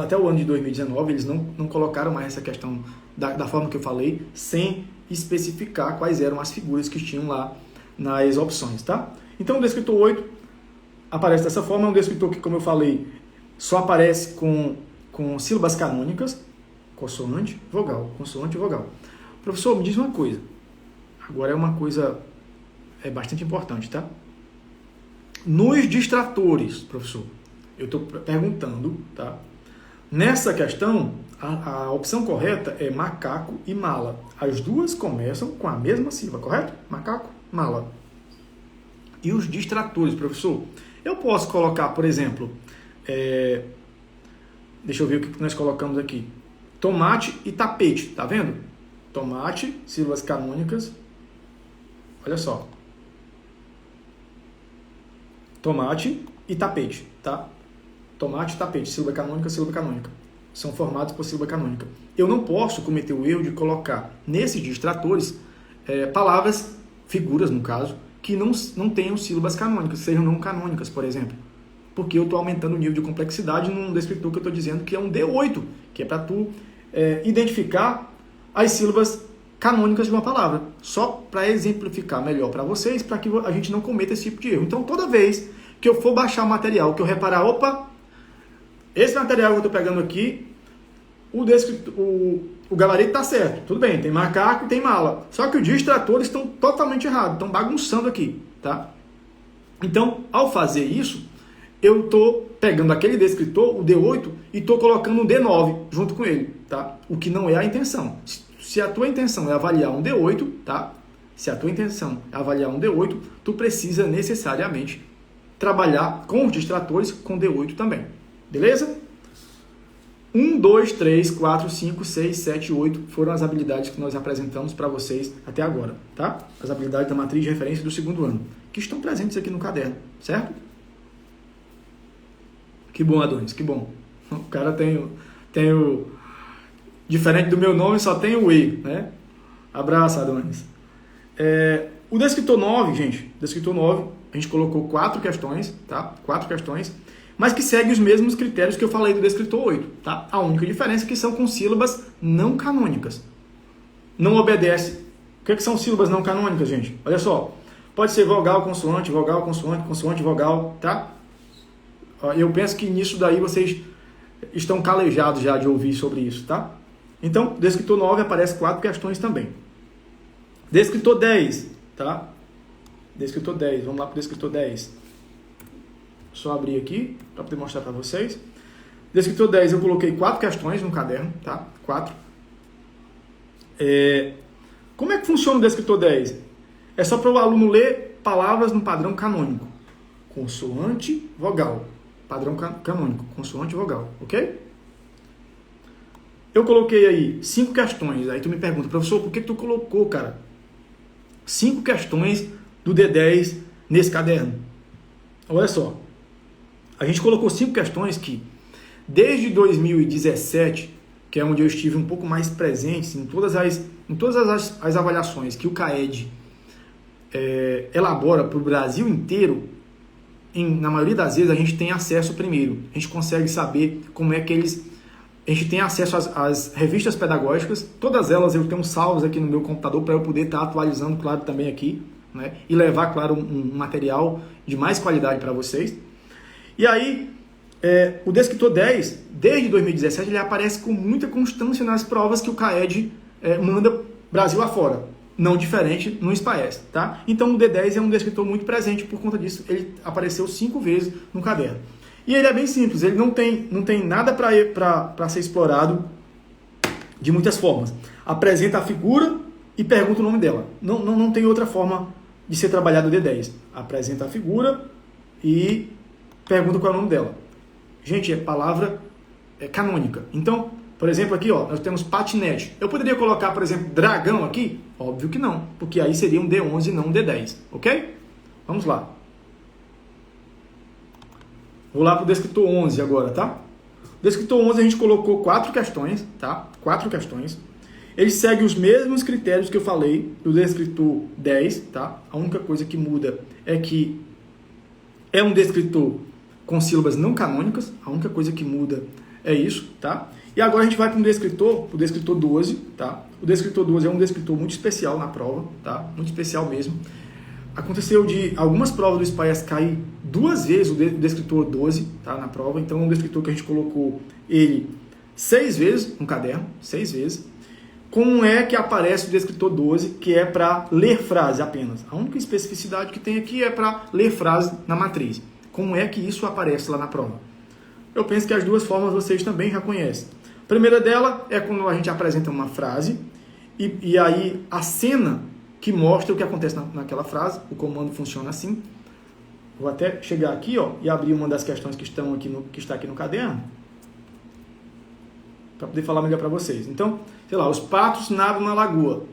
Até o ano de 2019, eles não colocaram mais essa questão da forma que eu falei, sem especificar quais eram as figuras que tinham lá nas opções, tá? Então, o descritor 8 aparece dessa forma, é um descritor que, como eu falei, só aparece com sílabas canônicas, consoante, vogal, consoante, vogal. Professor, me diz uma coisa. Agora é uma coisa bastante importante, tá? Nos distratores, professor, eu estou perguntando, tá? Nessa questão, a opção correta é macaco e mala. As duas começam com a mesma sílaba, correto? Macaco, mala. E os distratores, professor? Eu posso colocar, por exemplo, deixa eu ver o que nós colocamos aqui. Tomate e tapete, tá vendo? Tomate, sílabas canônicas. Olha só. Tomate e tapete, tá? Tomate e tapete, sílaba canônica, sílaba canônica. São formados por sílaba canônica. Eu não posso cometer o erro de colocar nesses distratores palavras, figuras no caso, que não tenham sílabas canônicas, sejam não canônicas, por exemplo. Porque eu estou aumentando o nível de complexidade num descritor que eu estou dizendo que é um D8, que é para tu identificar as sílabas canônicas de uma palavra. Só para exemplificar melhor para vocês, para que a gente não cometa esse tipo de erro. Então, toda vez que eu for baixar o material, que eu reparar, opa, esse material que eu estou pegando aqui, o gabarito está certo. Tudo bem, tem macaco e tem mala. Só que os distratores estão totalmente errados, estão bagunçando aqui, tá? Então, ao fazer isso, eu estou pegando aquele descritor, o D8, e estou colocando um D9 junto com ele, tá? O que não é a intenção. Se a tua intenção é avaliar um D8, tá? Se a tua intenção é avaliar um D8, tu precisa necessariamente trabalhar com os distratores com D8 também. Beleza? 1, 2, 3, 4, 5, 6, 7, 8 foram as habilidades que nós apresentamos para vocês até agora, tá? As habilidades da matriz de referência do segundo ano, que estão presentes aqui no caderno, certo? Que bom, Adonis, que bom. O cara tem o... Diferente do meu nome, só tem o E, né? Abraço, Adonis. O descritor 9, gente, descritor 9, a gente colocou 4 questões, tá? 4 questões, mas que segue os mesmos critérios que eu falei do descritor 8, tá? A única diferença é que são com sílabas não canônicas. Não obedece. O que são sílabas não canônicas, gente? Olha só. Pode ser vogal, consoante, consoante, vogal, tá? Eu penso que nisso daí vocês estão calejados já de ouvir sobre isso, tá? Então, descritor 9 aparece 4 questões também. Descritor 10, tá? Descritor 10, vamos lá para o descritor 10. Só abrir aqui para poder mostrar para vocês. Descritor 10 eu coloquei 4 questões no caderno, tá? 4. Como é que funciona o descritor 10? É só para o aluno ler palavras no padrão canônico. Consoante, vogal. Padrão canônico, consoante, vogal, ok? Eu coloquei aí 5 questões. Aí tu me pergunta, professor, por que tu colocou, cara, 5 questões do D10 nesse caderno? Olha só. A gente colocou 5 questões que, desde 2017, que é onde eu estive um pouco mais presente em todas as avaliações que o CAED elabora para o Brasil inteiro, na maioria das vezes a gente tem acesso primeiro. A gente consegue saber como é que eles... A gente tem acesso às revistas pedagógicas, todas elas eu tenho salvos aqui no meu computador para eu poder estar atualizando, claro, também aqui, né? E levar, claro, um material de mais qualidade para vocês. E aí, o descritor 10, desde 2017, ele aparece com muita constância nas provas que o CAED manda Brasil afora. Não diferente no SPAES, tá? Então o D10 é um descritor muito presente, por conta disso ele apareceu 5 vezes no caderno. E ele é bem simples, ele não tem nada para ser explorado de muitas formas. Apresenta a figura e pergunta o nome dela. Não tem outra forma de ser trabalhado o D10. Apresenta a figura e pergunta qual é o nome dela. Gente, palavra canônica. Então, por exemplo, aqui ó, nós temos patinete. Eu poderia colocar, por exemplo, dragão aqui? Óbvio que não, porque aí seria um D11 e não um D10, ok? Vamos lá. Vou lá para o descritor 11 agora, tá? O descritor 11 a gente colocou 4 questões, tá? 4 questões. Ele segue os mesmos critérios que eu falei do descritor 10, tá? A única coisa que muda é que é um descritor com sílabas não canônicas. A única coisa que muda é isso, tá? E agora a gente vai para o descritor 12, tá? O descritor 12 é um descritor muito especial na prova, tá? Muito especial mesmo. Aconteceu de algumas provas do SPAES cair 2 vezes o descritor 12, tá, na prova. Então, um descritor que a gente colocou ele 6 vezes no caderno, 6 vezes. Como é que aparece o descritor 12, que é para ler frase apenas? A única especificidade que tem aqui é para ler frase na matriz. Como é que isso aparece lá na prova? Eu penso que as duas formas vocês também já conhecem. A primeira dela é quando a gente apresenta uma frase e aí a cena que mostra o que acontece naquela frase, o comando funciona assim. Vou até chegar aqui, ó, e abrir uma das questões que está aqui no caderno, para poder falar melhor para vocês. Então, sei lá, os patos nadam na lagoa.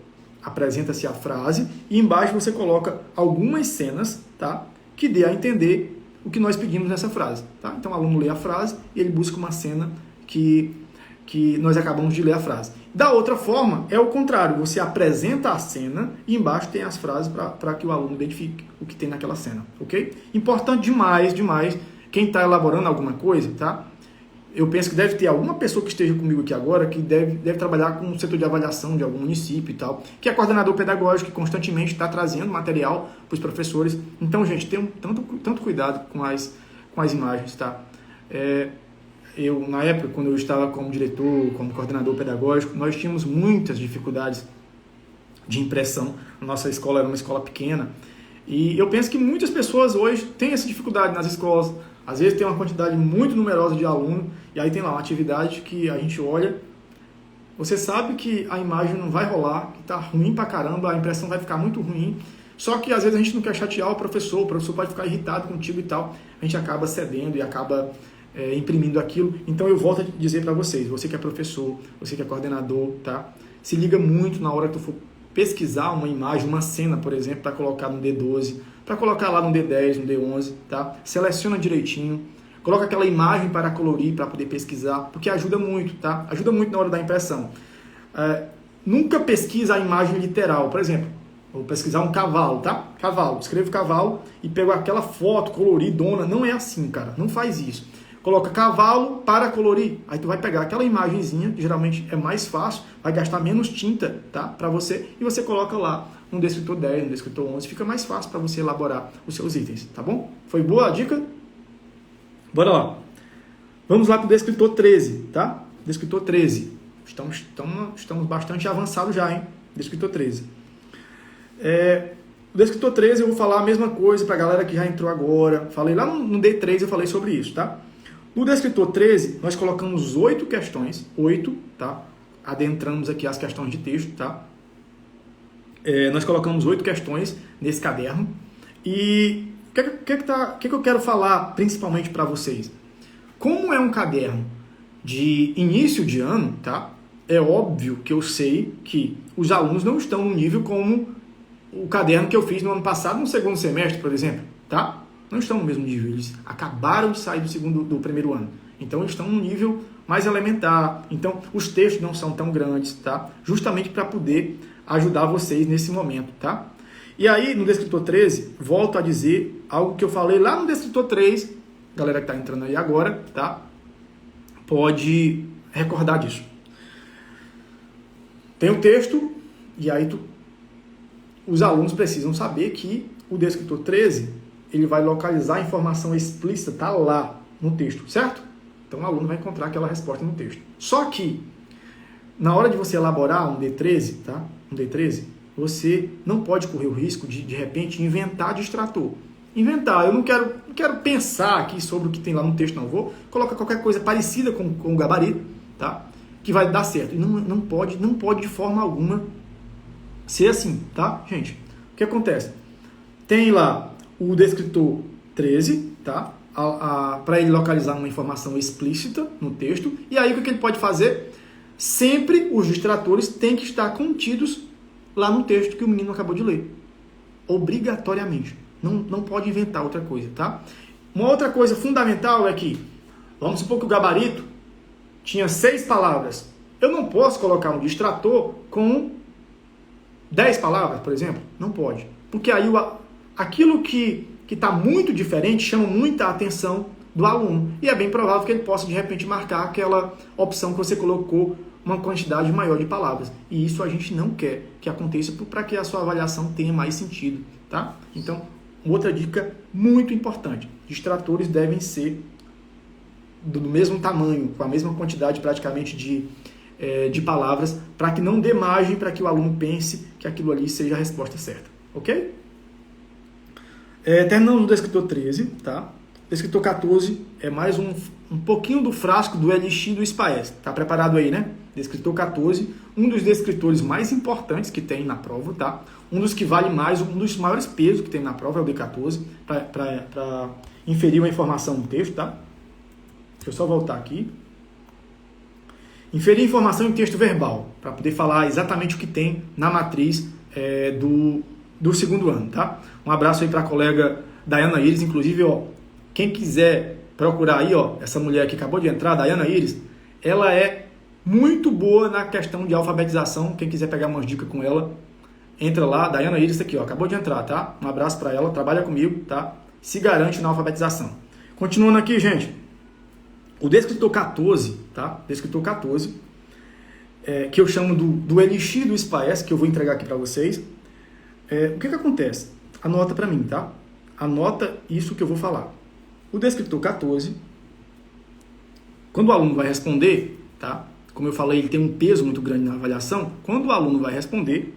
Apresenta-se a frase e embaixo você coloca algumas cenas, tá, que dê a entender o que nós pedimos nessa frase. Tá? Então, o aluno lê a frase e ele busca uma cena que nós acabamos de ler a frase. Da outra forma, é o contrário. Você apresenta a cena e embaixo tem as frases para que o aluno identifique o que tem naquela cena. Ok? Importante demais, demais. Quem está elaborando alguma coisa, tá? Eu penso que deve ter alguma pessoa que esteja comigo aqui agora que deve trabalhar com o setor de avaliação de algum município e tal, que é coordenador pedagógico, que constantemente está trazendo material para os professores. Então, gente, tenham tanto cuidado com as imagens, tá? Eu, na época, quando eu estava como diretor, como coordenador pedagógico, nós tínhamos muitas dificuldades de impressão. A nossa escola era uma escola pequena. E eu penso que muitas pessoas hoje têm essa dificuldade nas escolas. Às vezes tem uma quantidade muito numerosa de alunos, e aí tem lá uma atividade que a gente olha, você sabe que a imagem não vai rolar, que está ruim pra caramba, a impressão vai ficar muito ruim, só que às vezes a gente não quer chatear o professor pode ficar irritado contigo e tal, a gente acaba cedendo e acaba imprimindo aquilo. Então eu volto a dizer para vocês, você que é professor, você que é coordenador, tá? Se liga muito na hora que tu for pesquisar uma imagem, uma cena, por exemplo, para colocar no D12, para colocar lá no D10, no D11, tá? Seleciona direitinho, coloca aquela imagem para colorir, para poder pesquisar, porque ajuda muito, tá? Ajuda muito na hora da impressão. Nunca pesquisa a imagem literal, por exemplo, vou pesquisar um cavalo, tá? Cavalo, escrevo cavalo e pego aquela foto coloridona, não é assim, cara, não faz isso. Coloca cavalo para colorir, aí tu vai pegar aquela imagenzinha, que geralmente é mais fácil, vai gastar menos tinta, tá? Para você, e você coloca lá no descritor 10, no descritor 11, fica mais fácil para você elaborar os seus itens, tá bom? Foi boa a dica? Bora lá. Vamos lá para o descritor 13, tá? Descritor 13. Estamos bastante avançados já, hein? Descritor 13. O descritor 13 eu vou falar a mesma coisa para a galera que já entrou agora. Falei lá no D3, eu falei sobre isso, tá? No descritor 13, nós colocamos 8 questões, 8, tá? Adentramos aqui as questões de texto, tá? Nós colocamos 8 questões nesse caderno. E o que eu quero falar principalmente para vocês? Como é um caderno de início de ano, tá? É óbvio que eu sei que os alunos não estão no nível como o caderno que eu fiz no ano passado, no segundo semestre, por exemplo, tá? Não estão no mesmo nível, eles acabaram de sair do primeiro ano. Então, eles estão num nível mais elementar. Então, os textos não são tão grandes, tá? Justamente para poder ajudar vocês nesse momento, tá? E aí, no descritor 13, volto a dizer algo que eu falei lá no descritor 3, galera que está entrando aí agora, tá? Pode recordar disso. Tem o texto, e aí os alunos precisam saber que o descritor 13, ele vai localizar a informação explícita, tá lá no texto, certo? Então o aluno vai encontrar aquela resposta no texto. Só que, na hora de você elaborar um D13, tá? Um D13, você não pode correr o risco de repente, inventar distrator. Inventar, eu não quero pensar aqui sobre o que tem lá no texto, não. Vou colocar qualquer coisa parecida com o gabarito, tá? Que vai dar certo. E não pode de forma alguma ser assim, tá, gente? O que acontece? Tem lá o descritor 13, tá? Para ele localizar uma informação explícita no texto. E aí, o que ele pode fazer? Sempre os distratores têm que estar contidos lá no texto que o menino acabou de ler. Obrigatoriamente. Não pode inventar outra coisa, tá? Uma outra coisa fundamental é que, vamos supor que o gabarito tinha 6 palavras. Eu não posso colocar um distrator com 10 palavras, por exemplo. Não pode. Porque aí aquilo que está muito diferente chama muita atenção do aluno. E é bem provável que ele possa, de repente, marcar aquela opção que você colocou uma quantidade maior de palavras. E isso a gente não quer que aconteça para que a sua avaliação tenha mais sentido, tá? Então, outra dica muito importante, distratores devem ser do mesmo tamanho, com a mesma quantidade praticamente de palavras, para que não dê margem para que o aluno pense que aquilo ali seja a resposta certa, ok? Terminamos o descritor 13, tá? Descritor 14 é mais um pouquinho do frasco do Elixir do SPAES. Tá preparado aí, né? Descritor 14, um dos descritores mais importantes que tem na prova, tá? Um dos que vale mais, um dos maiores pesos que tem na prova é o D14, para inferir uma informação no texto, tá? Deixa eu só voltar aqui. Inferir informação em texto verbal, para poder falar exatamente o que tem na matriz do segundo ano, tá? Um abraço aí para a colega Dayana Iris, inclusive, ó, quem quiser procurar aí, ó, essa mulher que acabou de entrar, Dayana Iris, ela é muito boa na questão de alfabetização. Quem quiser pegar umas dicas com ela, entra lá, Dayana Iris aqui, ó, acabou de entrar, tá? Um abraço para ela, trabalha comigo, tá? Se garante na alfabetização. Continuando aqui, gente, o descritor 14, tá? Descritor 14, que eu chamo do Elixir do SPAES, que eu vou entregar aqui para vocês. O que acontece? Anota para mim, tá? Anota isso que eu vou falar. O descritor 14, quando o aluno vai responder, tá? Como eu falei, ele tem um peso muito grande na avaliação. Quando o aluno vai responder,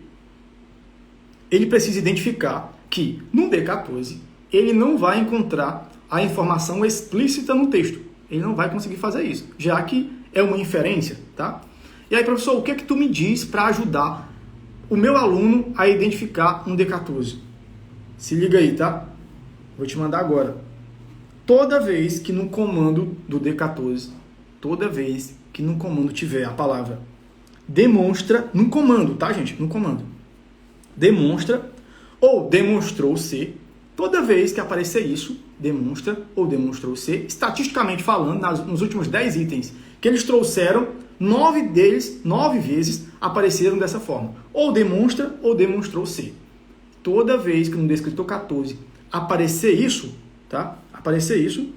ele precisa identificar que no D14 ele não vai encontrar a informação explícita no texto. Ele não vai conseguir fazer isso, já que é uma inferência, tá? E aí, professor, o que é que tu me diz para ajudar o meu aluno a identificar um D14? Se liga aí, tá? Vou te mandar agora. Toda vez que no comando do D14, toda vez que no comando tiver a palavra demonstra, no comando, tá, gente? No comando. Demonstra ou demonstrou ser, toda vez que aparecer isso, demonstra ou demonstrou ser, estatisticamente falando, nos últimos 10 itens que eles trouxeram, 9 vezes apareceram dessa forma. Ou demonstra ou demonstrou ser. Toda vez que no descritor 14 aparecer isso, tá? Aparecer isso,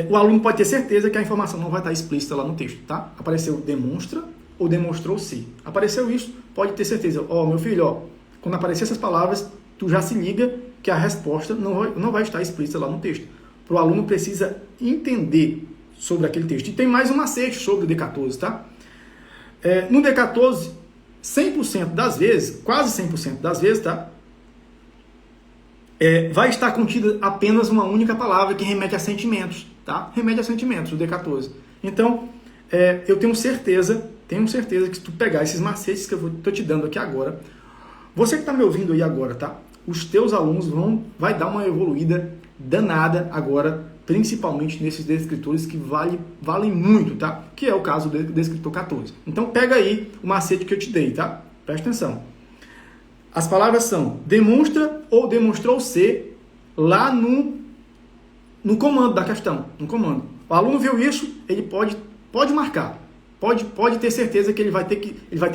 o aluno pode ter certeza que a informação não vai estar explícita lá no texto, tá? Apareceu demonstra ou demonstrou ser. Apareceu isso, pode ter certeza. Ó, meu filho, ó, quando aparecer essas palavras, tu já se liga que a resposta não vai estar explícita lá no texto. O aluno precisa entender sobre aquele texto. E tem mais um macete sobre o D14, tá? No D14, 100% das vezes, quase 100% das vezes, tá? Vai estar contida apenas uma única palavra que remete a sentimentos, tá? Remete a sentimentos, o D14. Então, eu tenho certeza que se tu pegar esses macetes que eu estou te dando aqui agora, você que está me ouvindo aí agora, tá? Os teus alunos vai dar uma evoluída danada agora, principalmente nesses descritores que valem muito, tá? Que é o caso do descritor 14. Então, pega aí o macete que eu te dei, tá? Presta atenção. As palavras são demonstra ou demonstrou ser lá no comando da questão, no comando. O aluno viu isso, ele pode marcar, pode ter certeza que ele vai ter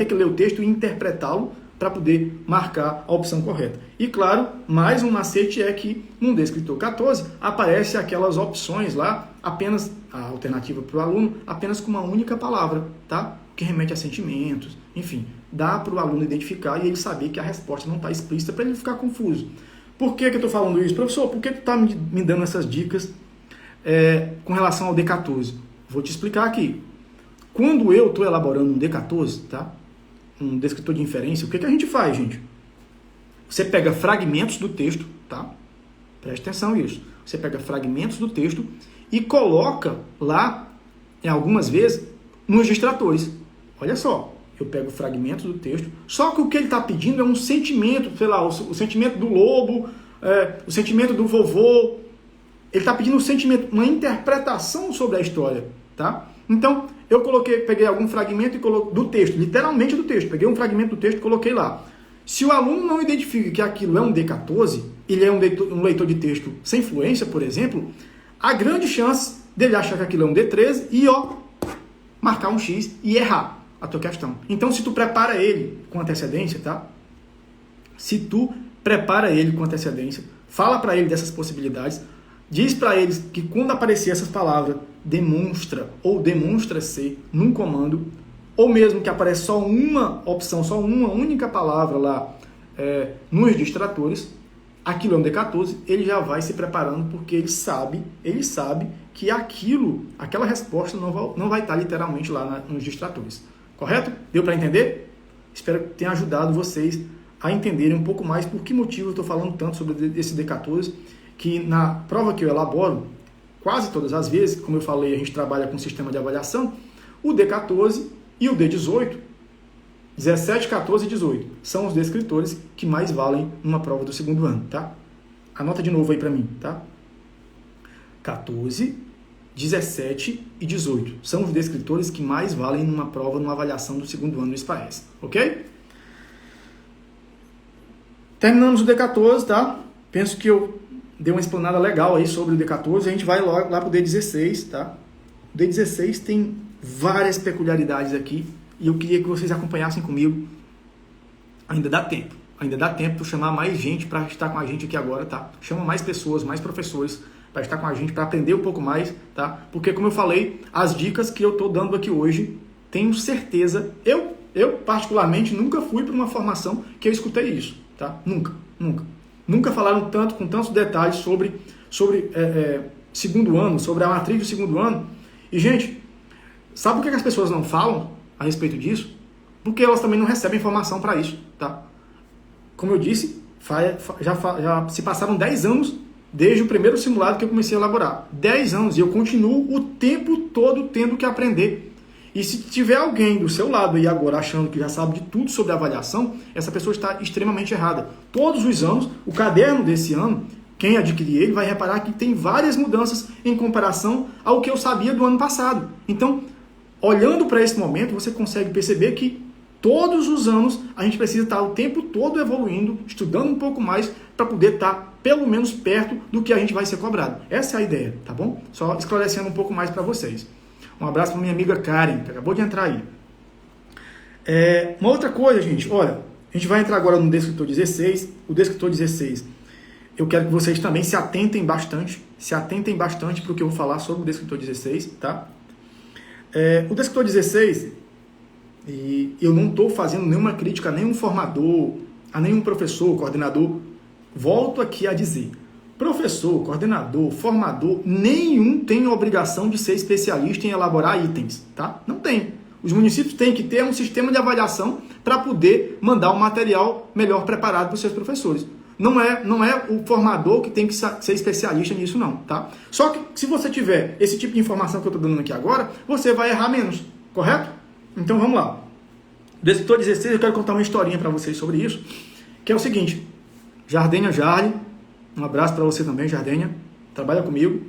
que ler o texto e interpretá-lo para poder marcar a opção correta. E claro, mais um macete é que no descritor 14 aparece aquelas opções lá, apenas a alternativa para o aluno, apenas com uma única palavra, tá? Que remete a sentimentos, enfim, dá para o aluno identificar e ele saber que a resposta não está explícita para ele ficar confuso. Por que eu estou falando isso? Professor, por que tu está me dando essas dicas com relação ao D14? Vou te explicar aqui. Quando eu estou elaborando um D14, tá? Um descritor de inferência, o que a gente faz, gente? Você pega fragmentos do texto, tá? Preste atenção nisso. Você pega fragmentos do texto e coloca lá, algumas vezes, nos distratores. Olha só, eu pego fragmentos do texto, só que o que ele está pedindo é um sentimento, sei lá, o sentimento do lobo, o sentimento do vovô. Ele está pedindo um sentimento, uma interpretação sobre a história, tá? Então, eu peguei algum fragmento do texto, literalmente do texto, peguei um fragmento do texto e coloquei lá. Se o aluno não identifica que aquilo é um D14, ele é um leitor de texto sem fluência, por exemplo, há grande chance dele achar que aquilo é um D13 e, marcar um X e errar a tua questão. Então, se tu prepara ele com antecedência, tá? Se tu prepara ele com antecedência, fala para ele dessas possibilidades, diz para eles que quando aparecer essas palavras, demonstra ou demonstra ser num comando, ou mesmo que apareça só uma opção, só uma única palavra lá nos distratores, aquilo é um D14, ele já vai se preparando porque ele sabe que aquela resposta não vai estar literalmente lá nos distratores. Correto? Deu para entender? Espero que tenha ajudado vocês a entenderem um pouco mais por que motivo eu estou falando tanto sobre esse D14, que na prova que eu elaboro, quase todas as vezes, como eu falei, a gente trabalha com sistema de avaliação, o D14 e o D18, 17, 14 e 18, são os descritores que mais valem numa prova do segundo ano, tá? Anota de novo aí para mim, tá? 14, 17 e 18 são os descritores que mais valem numa prova, numa avaliação do segundo ano do SPAES, ok? Terminamos o D14, tá? Penso que eu dei uma explanada legal aí sobre o D14, a gente vai lá para o D16, tá? O D16 tem várias peculiaridades aqui e eu queria que vocês acompanhassem comigo. Ainda dá tempo para chamar mais gente para estar com a gente aqui agora, tá? Chama mais pessoas, mais professores para estar com a gente, para aprender um pouco mais, tá? Porque, como eu falei, as dicas que eu estou dando aqui hoje, tenho certeza, eu particularmente nunca fui para uma formação que eu escutei isso, tá? Nunca falaram tanto, com tantos detalhes sobre segundo ano, sobre a matriz do segundo ano. E, gente, sabe por que as pessoas não falam a respeito disso? Porque elas também não recebem informação para isso, tá? Como eu disse, já se passaram 10 anos desde o primeiro simulado que eu comecei a elaborar. 10 anos, e eu continuo o tempo todo tendo que aprender. E se tiver alguém do seu lado aí agora achando que já sabe de tudo sobre avaliação, essa pessoa está extremamente errada. Todos os anos, o caderno desse ano, quem adquirir ele vai reparar que tem várias mudanças em comparação ao que eu sabia do ano passado. Então, olhando para esse momento, você consegue perceber que todos os anos a gente precisa estar o tempo todo evoluindo, estudando um pouco mais para poder estar pelo menos perto do que a gente vai ser cobrado. Essa é a ideia, tá bom? Só esclarecendo um pouco mais para vocês. Um abraço para minha amiga Karen, que acabou de entrar aí. Uma outra coisa, gente, olha, a gente vai entrar agora no descritor 16. O descritor 16, eu quero que vocês também se atentem bastante para o que eu vou falar sobre o descritor 16, tá? O descritor 16, e eu não estou fazendo nenhuma crítica a nenhum formador, a nenhum professor, coordenador. Volto aqui a dizer, professor, coordenador, formador, nenhum tem a obrigação de ser especialista em elaborar itens, tá? Não tem. Os municípios têm que ter um sistema de avaliação para poder mandar um material melhor preparado para os seus professores. Não é o formador que tem que ser especialista nisso, não, tá? Só que se você tiver esse tipo de informação que eu estou dando aqui agora, você vai errar menos, correto? Então vamos lá. Descritor 16, eu quero contar uma historinha para vocês sobre isso, que é o seguinte. Jardênia Jarle, um abraço para você também, Jardênia, trabalha comigo.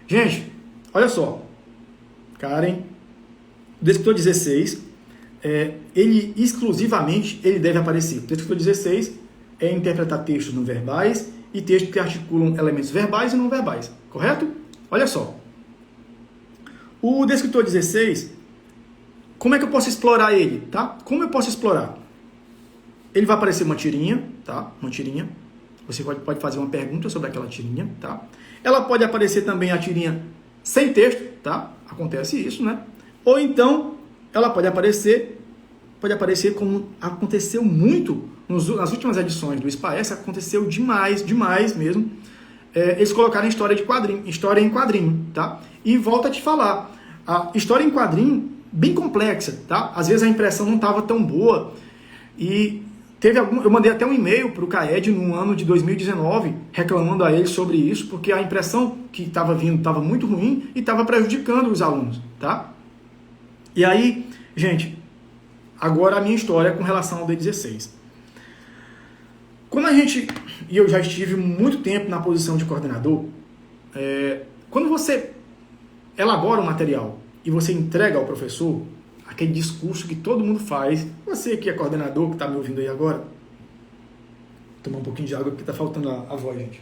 Gente, olha só, Karen, o descritor 16, ele exclusivamente deve aparecer. O descritor 16 é interpretar textos não verbais e textos que articulam elementos verbais e não verbais, correto? Olha só, o descritor 16, como é que eu posso explorar ele, tá? Como eu posso explorar? Ele vai aparecer uma tirinha, tá? Uma tirinha. Você pode fazer uma pergunta sobre aquela tirinha, tá? Ela pode aparecer também a tirinha sem texto, tá? Acontece isso, né? Ou então, ela pode aparecer como aconteceu muito nas últimas edições do SPAES, aconteceu demais mesmo. Eles colocaram história em quadrinho, tá? E volto a te falar, a história em quadrinho, bem complexa, tá? Às vezes a impressão não estava tão boa e eu mandei até um e-mail para o CAED no ano de 2019 reclamando a ele sobre isso, porque a impressão que estava vindo estava muito ruim e estava prejudicando os alunos, tá? E aí, gente, agora a minha história com relação ao D16. E eu já estive muito tempo na posição de coordenador, quando você elabora um material e você entrega ao professor, aquele discurso que todo mundo faz, você que é coordenador, que está me ouvindo aí agora, vou tomar um pouquinho de água porque está faltando a voz, gente.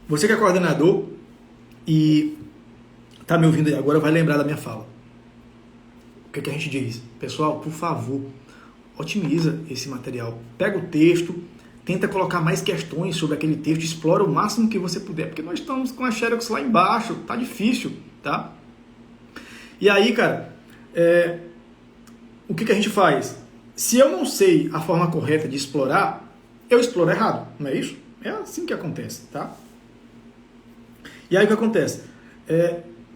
Você que é coordenador e está me ouvindo aí agora, vai lembrar da minha fala. O que a gente diz? Pessoal, por favor, otimiza esse material. Pega o texto, tenta colocar mais questões sobre aquele texto, explora o máximo que você puder, porque nós estamos com a Xerox lá embaixo, tá difícil, tá? E aí, cara, o que a gente faz? Se eu não sei a forma correta de explorar, eu exploro errado, não é isso? É assim que acontece, tá? E aí o que acontece?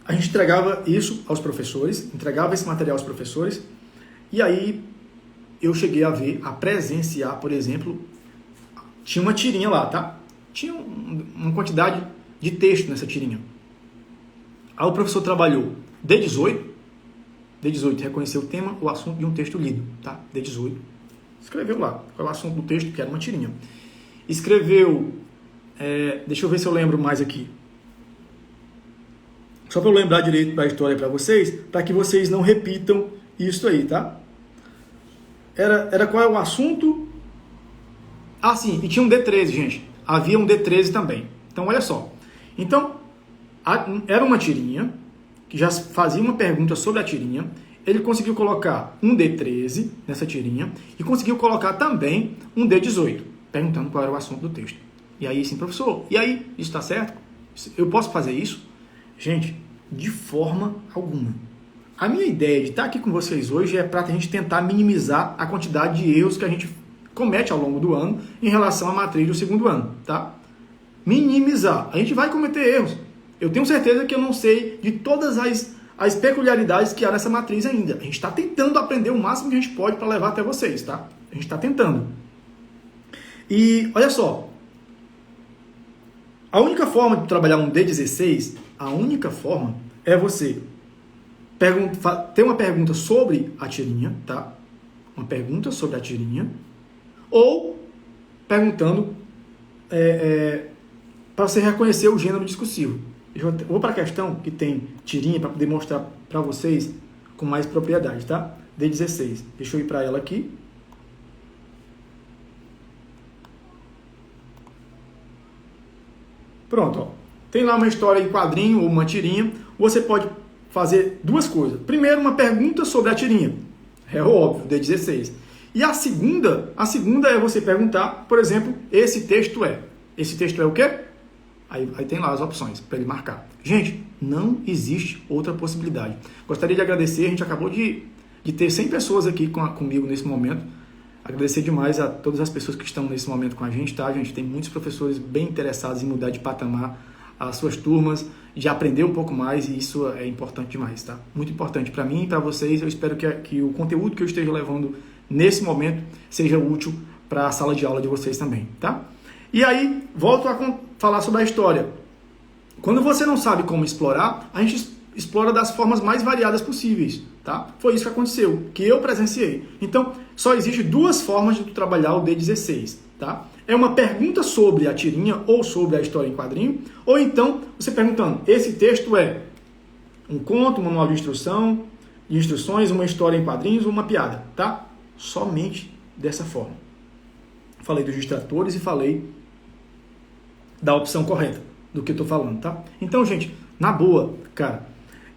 A gente entregava isso aos professores, entregava esse material aos professores, e aí eu cheguei a presenciar, por exemplo, tinha uma tirinha lá, tá? Tinha uma quantidade de texto nessa tirinha. Aí o professor trabalhou D18, reconheceu o tema, o assunto de um texto lido, tá? D18. Escreveu lá, qual é o assunto do texto, que era uma tirinha. Escreveu, deixa eu ver se eu lembro mais aqui. Só para eu lembrar direito da história para vocês, para que vocês não repitam isso aí, tá? Era qual é o assunto? Ah, sim, e tinha um D13, gente. Havia um D13 também. Então, olha só. Então, era uma tirinha, que já fazia uma pergunta sobre a tirinha. Ele conseguiu colocar um D13 nessa tirinha e conseguiu colocar também um D18, perguntando qual era o assunto do texto. E aí, sim, professor, e aí, isso está certo? Eu posso fazer isso? Gente, de forma alguma. A minha ideia de estar aqui com vocês hoje é para a gente tentar minimizar a quantidade de erros que a gente comete ao longo do ano em relação à matriz do segundo ano, tá? Minimizar. A gente vai cometer erros. Eu tenho certeza que eu não sei de todas as peculiaridades que há nessa matriz ainda. A gente está tentando aprender o máximo que a gente pode para levar até vocês, tá? A gente está tentando. E olha só. A única forma de trabalhar um D16, a única forma é você ter uma pergunta sobre a tirinha, tá? Uma pergunta sobre a tirinha. Ou perguntando para você reconhecer o gênero discursivo. Eu vou para a questão que tem tirinha para poder mostrar para vocês com mais propriedade, tá? D16. Deixa eu ir para ela aqui. Pronto, ó. Tem lá uma história em quadrinho ou uma tirinha. Você pode fazer duas coisas. Primeiro, uma pergunta sobre a tirinha. É óbvio, D16. E a segunda é você perguntar, por exemplo, esse texto é o quê? Aí tem lá as opções para ele marcar. Gente, não existe outra possibilidade. Gostaria de agradecer, a gente acabou de ter 100 pessoas aqui comigo nesse momento. Agradecer demais a todas as pessoas que estão nesse momento com a gente, tá, gente? Tem muitos professores bem interessados em mudar de patamar as suas turmas, de aprender um pouco mais, e isso é importante demais, tá? Muito importante para mim e para vocês. Eu espero que o conteúdo que eu esteja levando nesse momento seja útil para a sala de aula de vocês também, tá? E aí, volto a falar sobre a história. Quando você não sabe como explorar, a gente explora das formas mais variadas possíveis, tá? Foi isso que aconteceu, que eu presenciei. Então, só existe duas formas de tu trabalhar o D16, tá? É uma pergunta sobre a tirinha ou sobre a história em quadrinho, ou então você perguntando, esse texto é um conto, um manual de instruções, uma história em quadrinhos ou uma piada, tá? Somente dessa forma. Falei dos distratores e falei da opção correta do que eu estou falando, tá? Então, gente, na boa, cara,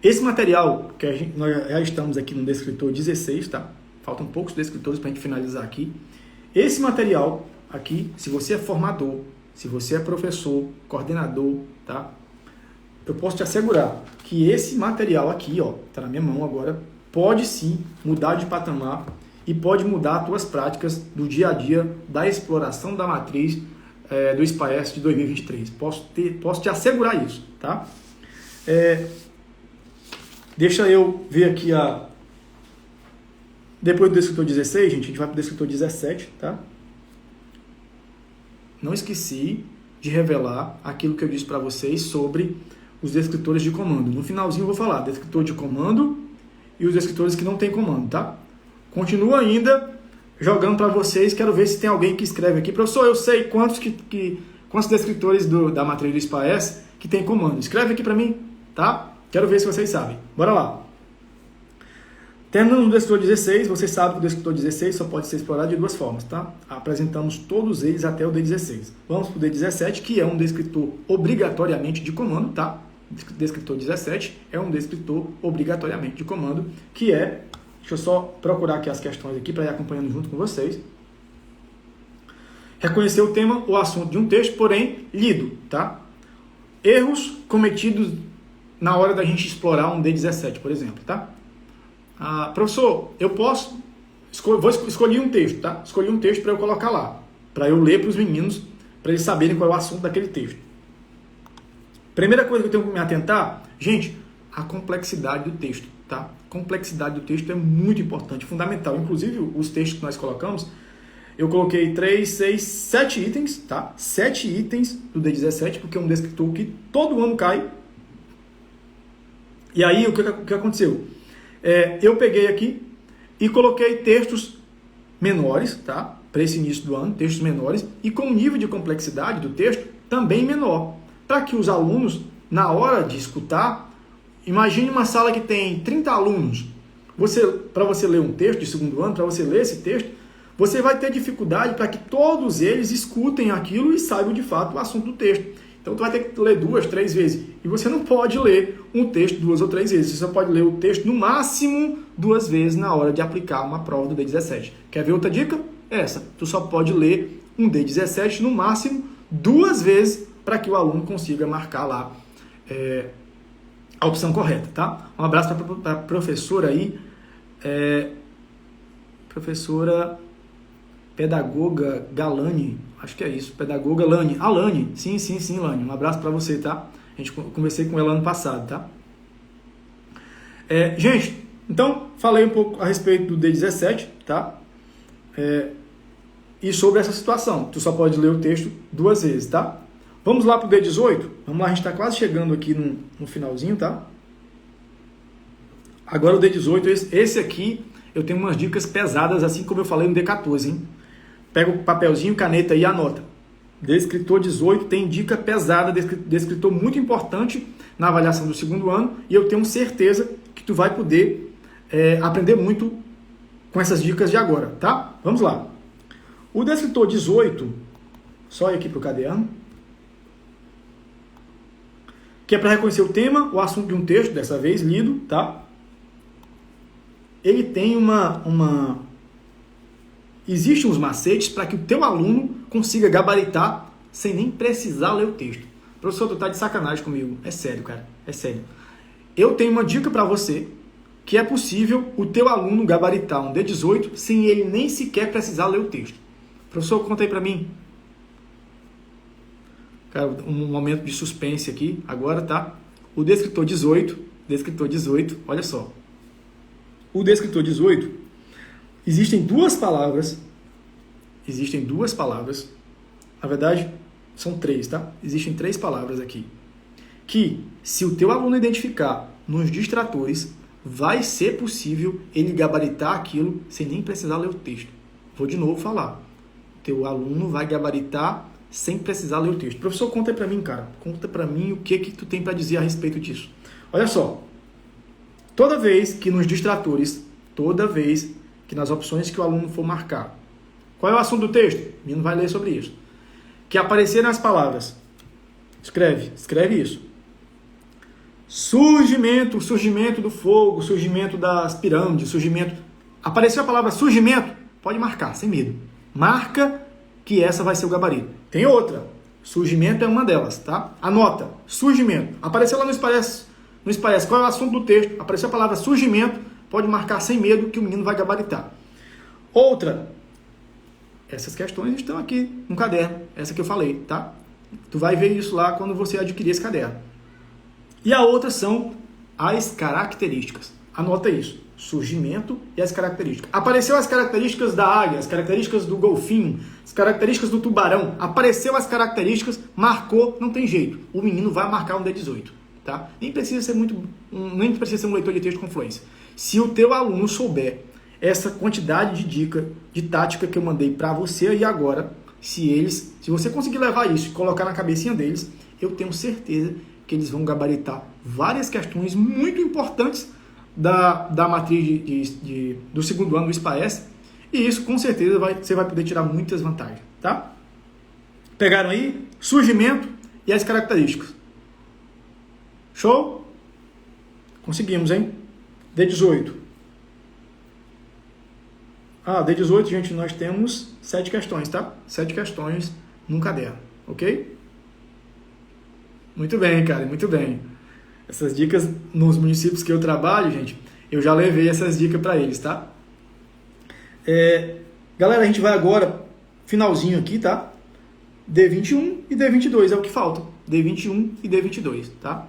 esse material que nós já estamos aqui no descritor 16, tá? Faltam poucos descritores para a gente finalizar aqui. Esse material aqui, se você é formador, se você é professor, coordenador, tá? Eu posso te assegurar que esse material aqui, ó, tá na minha mão agora, pode sim mudar de patamar e pode mudar as tuas práticas do dia a dia da exploração da matriz do SPAES de 2023. Posso te assegurar isso, tá? Deixa eu ver aqui depois do descritor 16, gente, a gente vai para o descritor 17, tá? Não esqueci de revelar aquilo que eu disse para vocês sobre os descritores de comando. No finalzinho eu vou falar descritor de comando e os descritores que não tem comando, tá? Continuo ainda jogando para vocês, quero ver se tem alguém que escreve aqui. Professor, eu sei quantos descritores da matriz do SPAES que tem comando. Escreve aqui para mim, tá? Quero ver se vocês sabem. Bora lá. Terminando no descritor 16, vocês sabem que o descritor 16 só pode ser explorado de duas formas, tá? Apresentamos todos eles até o D16. Vamos para o D17, que é um descritor obrigatoriamente de comando, tá? Descritor 17 é um descritor obrigatoriamente de comando, que é... Deixa eu só procurar aqui as questões aqui para ir acompanhando junto com vocês. Reconhecer o tema ou assunto de um texto, porém lido, tá? Erros cometidos na hora da gente explorar um D17, por exemplo, tá? Professor, eu posso... vou escolher um texto, tá? Escolhi um texto para eu colocar lá, para eu ler para os meninos, para eles saberem qual é o assunto daquele texto. Primeira coisa que eu tenho que me atentar, gente, a complexidade do texto, tá? Complexidade do texto é muito importante, fundamental. Inclusive, os textos que nós colocamos, eu coloquei 3, 6, 7 itens, tá? 7 itens do D17, porque é um descritor que todo ano cai. E aí, o que aconteceu? Eu peguei aqui e coloquei textos menores, tá? Para esse início do ano, textos menores, e com o nível de complexidade do texto também menor, para que os alunos, na hora de escutar, imagine uma sala que tem 30 alunos. Para você ler um texto de segundo ano, para você ler esse texto, você vai ter dificuldade para que todos eles escutem aquilo e saibam de fato o assunto do texto. Então, tu vai ter que ler 2, 3 vezes. E você não pode ler um texto 2 ou 3 vezes. Você só pode ler o texto, no máximo, 2 vezes na hora de aplicar uma prova do D17. Quer ver outra dica? Essa. Tu só pode ler um D17, no máximo, 2 vezes para que o aluno consiga marcar lá a opção correta, tá? Um abraço para a professora aí, professora pedagoga Galani, acho que é isso, pedagoga Lani, Alane, sim, Lani, um abraço para você, tá? A gente conversei com ela ano passado, tá? Gente, então, falei um pouco a respeito do D17, tá? E sobre essa situação, tu só pode ler o texto 2 vezes, tá? Vamos lá para o D18? Vamos lá, a gente está quase chegando aqui no finalzinho, tá? Agora o D18, esse aqui, eu tenho umas dicas pesadas, assim como eu falei no D14, hein? Pega o papelzinho, caneta e anota. Descritor 18 tem dica pesada, descritor muito importante na avaliação do segundo ano, e eu tenho certeza que tu vai poder aprender muito com essas dicas de agora, tá? Vamos lá. O descritor 18, só ir aqui para o caderno, que é para reconhecer o tema, o assunto de um texto, dessa vez lido, tá? Ele tem Existem uns macetes para que o teu aluno consiga gabaritar sem nem precisar ler o texto. Professor, tu tá de sacanagem comigo. É sério, cara. É sério. Eu tenho uma dica para você que é possível o teu aluno gabaritar um D18 sem ele nem sequer precisar ler o texto. Professor, conta aí para mim. Cara, um momento de suspense aqui, agora, tá? O descritor 18, olha só. O descritor 18, existem duas palavras, na verdade, são 3, tá? Existem 3 palavras aqui, que se o teu aluno identificar nos distratores, vai ser possível ele gabaritar aquilo sem nem precisar ler o texto. Vou de novo falar. O teu aluno vai gabaritar sem precisar ler o texto. Professor, conta aí pra mim, cara. Conta pra mim o que tu tem pra dizer a respeito disso. Olha só. Toda vez que nos distratores, que nas opções que o aluno for marcar, qual é o assunto do texto? O menino vai ler sobre isso. Que aparecerem as palavras. Escreve isso. Surgimento do fogo, surgimento das pirâmides, Apareceu a palavra surgimento, pode marcar, sem medo. Marca que essa vai ser o gabarito. Tem outra. Surgimento é uma delas, tá? Anota. Surgimento. Apareceu lá no Espares. Qual é o assunto do texto? Apareceu a palavra surgimento, pode marcar sem medo que o menino vai gabaritar. Outra. Essas questões estão aqui no caderno. Essa que eu falei, tá? Tu vai ver isso lá quando você adquirir esse caderno. E a outra são as características. Anota isso. Surgimento e as características. Apareceu as características da águia, as características do golfinho, as características do tubarão. Apareceu as características, marcou, não tem jeito. O menino vai marcar um D18, tá? Nem precisa ser um leitor de texto com fluência. Se o teu aluno souber essa quantidade de dica, de tática que eu mandei para você aí agora, se você conseguir levar isso e colocar na cabecinha deles, eu tenho certeza que eles vão gabaritar várias questões muito importantes da matriz do segundo ano do SPAES, e isso com certeza você vai poder tirar muitas vantagens, tá? Pegaram aí? Surgimento e as características. Show? Conseguimos, hein? D18. D18, gente, nós temos 7 questões, tá? 7 questões num caderno, ok? Muito bem, cara, muito bem. Essas dicas nos municípios que eu trabalho, gente, Eu já levei essas dicas para eles, tá? Galera, a gente vai agora, finalzinho aqui, tá? D21 e D22 é o que falta. D21 e D22, tá?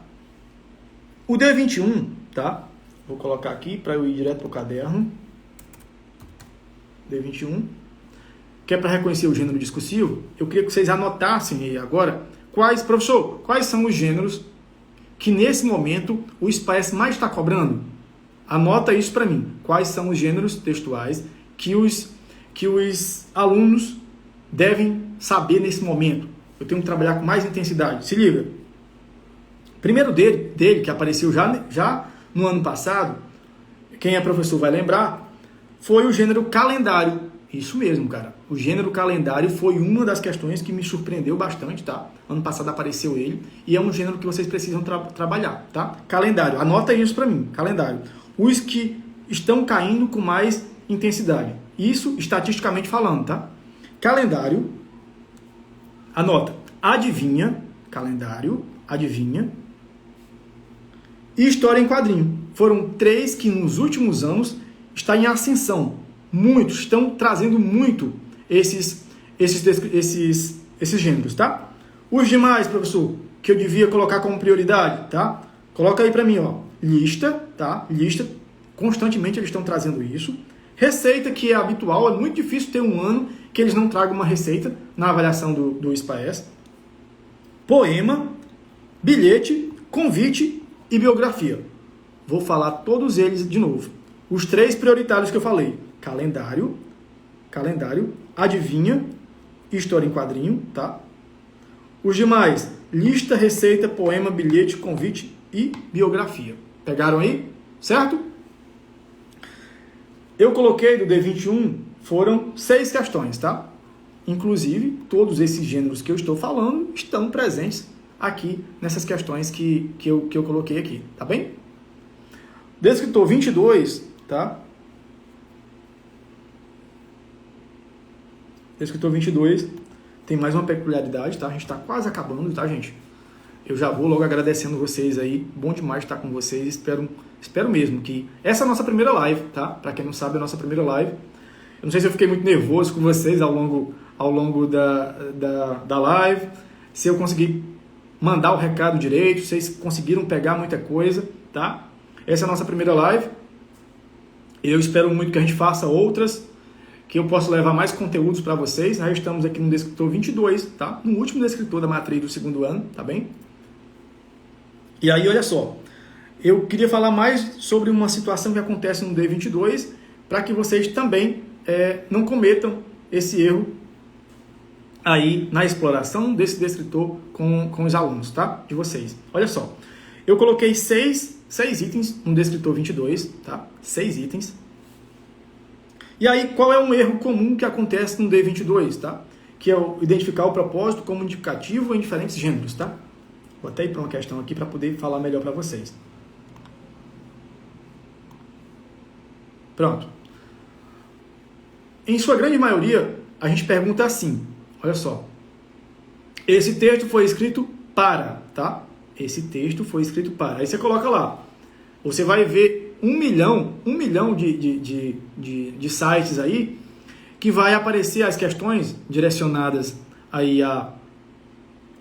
O D21, tá? Vou colocar aqui para eu ir direto pro caderno. D21, que é para reconhecer o gênero discursivo. Eu queria que vocês anotassem aí agora professor, quais são os gêneros que nesse momento o SPAES mais está cobrando? Anota isso para mim. Quais são os gêneros textuais que os alunos devem saber nesse momento? Eu tenho que trabalhar com mais intensidade. Se liga. Primeiro dele que apareceu já no ano passado, quem é professor vai lembrar, foi o gênero calendário. Isso mesmo, cara. O gênero calendário foi uma das questões que me surpreendeu bastante, tá? Ano passado apareceu ele e é um gênero que vocês precisam trabalhar, tá? Calendário. Anota isso para mim. Calendário. Os que estão caindo com mais intensidade. Isso estatisticamente falando, tá? Calendário. Anota. Adivinha. Calendário. Adivinha. E história em quadrinho. Foram 3 que nos últimos anos está em ascensão. Muitos estão trazendo muito esses gêneros, tá? Os demais, professor, que eu devia colocar como prioridade, tá? Coloca aí para mim, ó. Lista, tá? Lista. Constantemente eles estão trazendo isso. Receita, que é habitual. É muito difícil ter um ano que eles não tragam uma receita na avaliação do SPAES. Poema, bilhete, convite e biografia. Vou falar todos eles de novo. Os 3 prioritários que eu falei. Calendário, adivinha, história em quadrinho, tá? Os demais, lista, receita, poema, bilhete, convite e biografia. Pegaram aí? Certo? Eu coloquei do D21, foram 6 questões, tá? Inclusive, todos esses gêneros que eu estou falando estão presentes aqui nessas questões que eu coloquei aqui, tá bem? Descritor 22, tá? Descritor 22 tem mais uma peculiaridade, tá? A gente está quase acabando, tá, gente? Eu já vou logo agradecendo vocês aí. Bom demais estar com vocês. Espero mesmo que... Essa é a nossa primeira live, tá? Para quem não sabe, é a nossa primeira live. Eu não sei se eu fiquei muito nervoso com vocês ao longo da live. Se eu consegui mandar o recado direito. Vocês conseguiram pegar muita coisa, tá? Essa é a nossa primeira live. Eu espero muito que a gente faça outras, que eu possa levar mais conteúdos para vocês. Nós estamos aqui no Descritor 22, tá? No último Descritor da matriz do segundo ano, tá bem? E aí, olha só. Eu queria falar mais sobre uma situação que acontece no D22, para que vocês também não cometam esse erro aí na exploração desse descritor com os alunos, tá? De vocês. Olha só. Eu coloquei 6 itens no Descritor 22, tá? 6 itens. E aí, qual é um erro comum que acontece no D22, tá? Que é identificar o propósito como indicativo em diferentes gêneros, tá? Vou até ir para uma questão aqui para poder falar melhor para vocês. Pronto. Em sua grande maioria, a gente pergunta assim, olha só. Esse texto foi escrito para, tá? Esse texto foi escrito para. Aí você coloca lá. Você vai ver 1 milhão de sites aí que vai aparecer as questões direcionadas aí a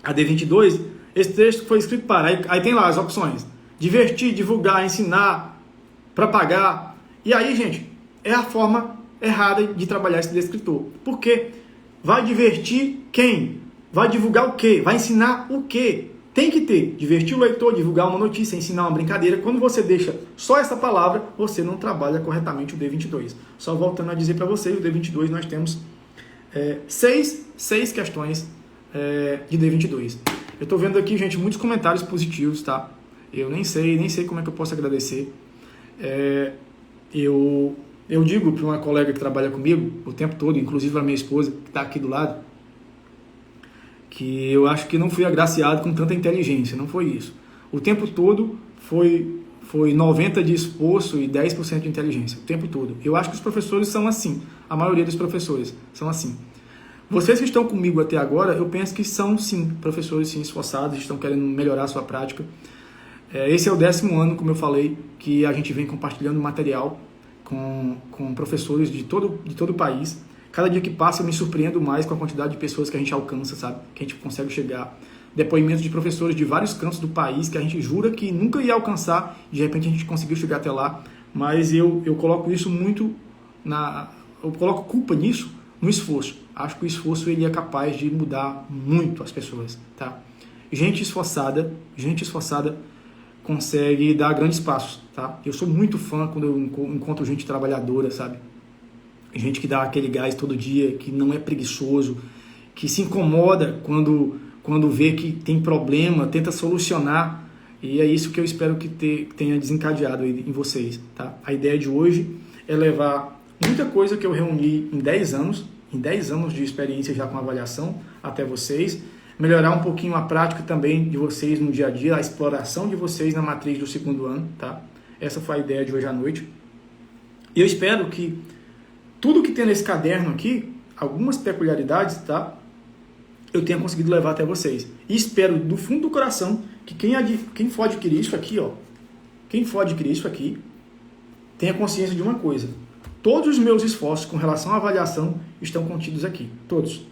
D22. Esse texto foi escrito para. Aí tem lá as opções. Divertir, divulgar, ensinar, propagar. E aí, gente, é a forma errada de trabalhar esse descritor. Por quê? Vai divertir quem? Vai divulgar o quê? Vai ensinar o quê? Tem que ter. Divertir o leitor, divulgar uma notícia, ensinar uma brincadeira. Quando você deixa só essa palavra, você não trabalha corretamente o D22. Só voltando a dizer para vocês, o D22 nós temos 6 questões de D22. Eu estou vendo aqui, gente, muitos comentários positivos, tá? Eu nem sei como é que eu posso agradecer. Eu digo para uma colega que trabalha comigo o tempo todo, inclusive para minha esposa, que está aqui do lado, que eu acho que não fui agraciado com tanta inteligência, não foi isso. O tempo todo foi 90% de esforço e 10% de inteligência, o tempo todo. Eu acho que os professores são assim, a maioria dos professores são assim. Vocês que estão comigo até agora, eu penso que são sim, professores sim esforçados, estão querendo melhorar a sua prática. Esse é o 10º ano, como eu falei, que a gente vem compartilhando material com professores de todo o país. Cada dia que passa eu me surpreendo mais com a quantidade de pessoas que a gente alcança, sabe? Que a gente consegue chegar. Depoimentos de professores de vários cantos do país que a gente jura que nunca ia alcançar, de repente a gente conseguiu chegar até lá. Mas eu coloco isso muito eu coloco culpa nisso no esforço. Acho que o esforço ele é capaz de mudar muito as pessoas, tá? Gente esforçada consegue dar grandes passos, tá? Eu sou muito fã quando eu encontro gente trabalhadora, sabe? Gente que dá aquele gás todo dia, que não é preguiçoso, que se incomoda quando vê que tem problema, tenta solucionar, e é isso que eu espero que tenha desencadeado em vocês, tá? A ideia de hoje é levar muita coisa que eu reuni em 10 anos de experiência já com avaliação até vocês, melhorar um pouquinho a prática também de vocês no dia a dia, a exploração de vocês na matriz do 2º ano, tá? Essa foi a ideia de hoje à noite. E eu espero que tudo que tem nesse caderno aqui, algumas peculiaridades, tá? Eu tenha conseguido levar até vocês. E espero do fundo do coração que quem for adquirir isso aqui, ó, quem for adquirir isso aqui, tenha consciência de uma coisa. Todos os meus esforços com relação à avaliação estão contidos aqui. Todos.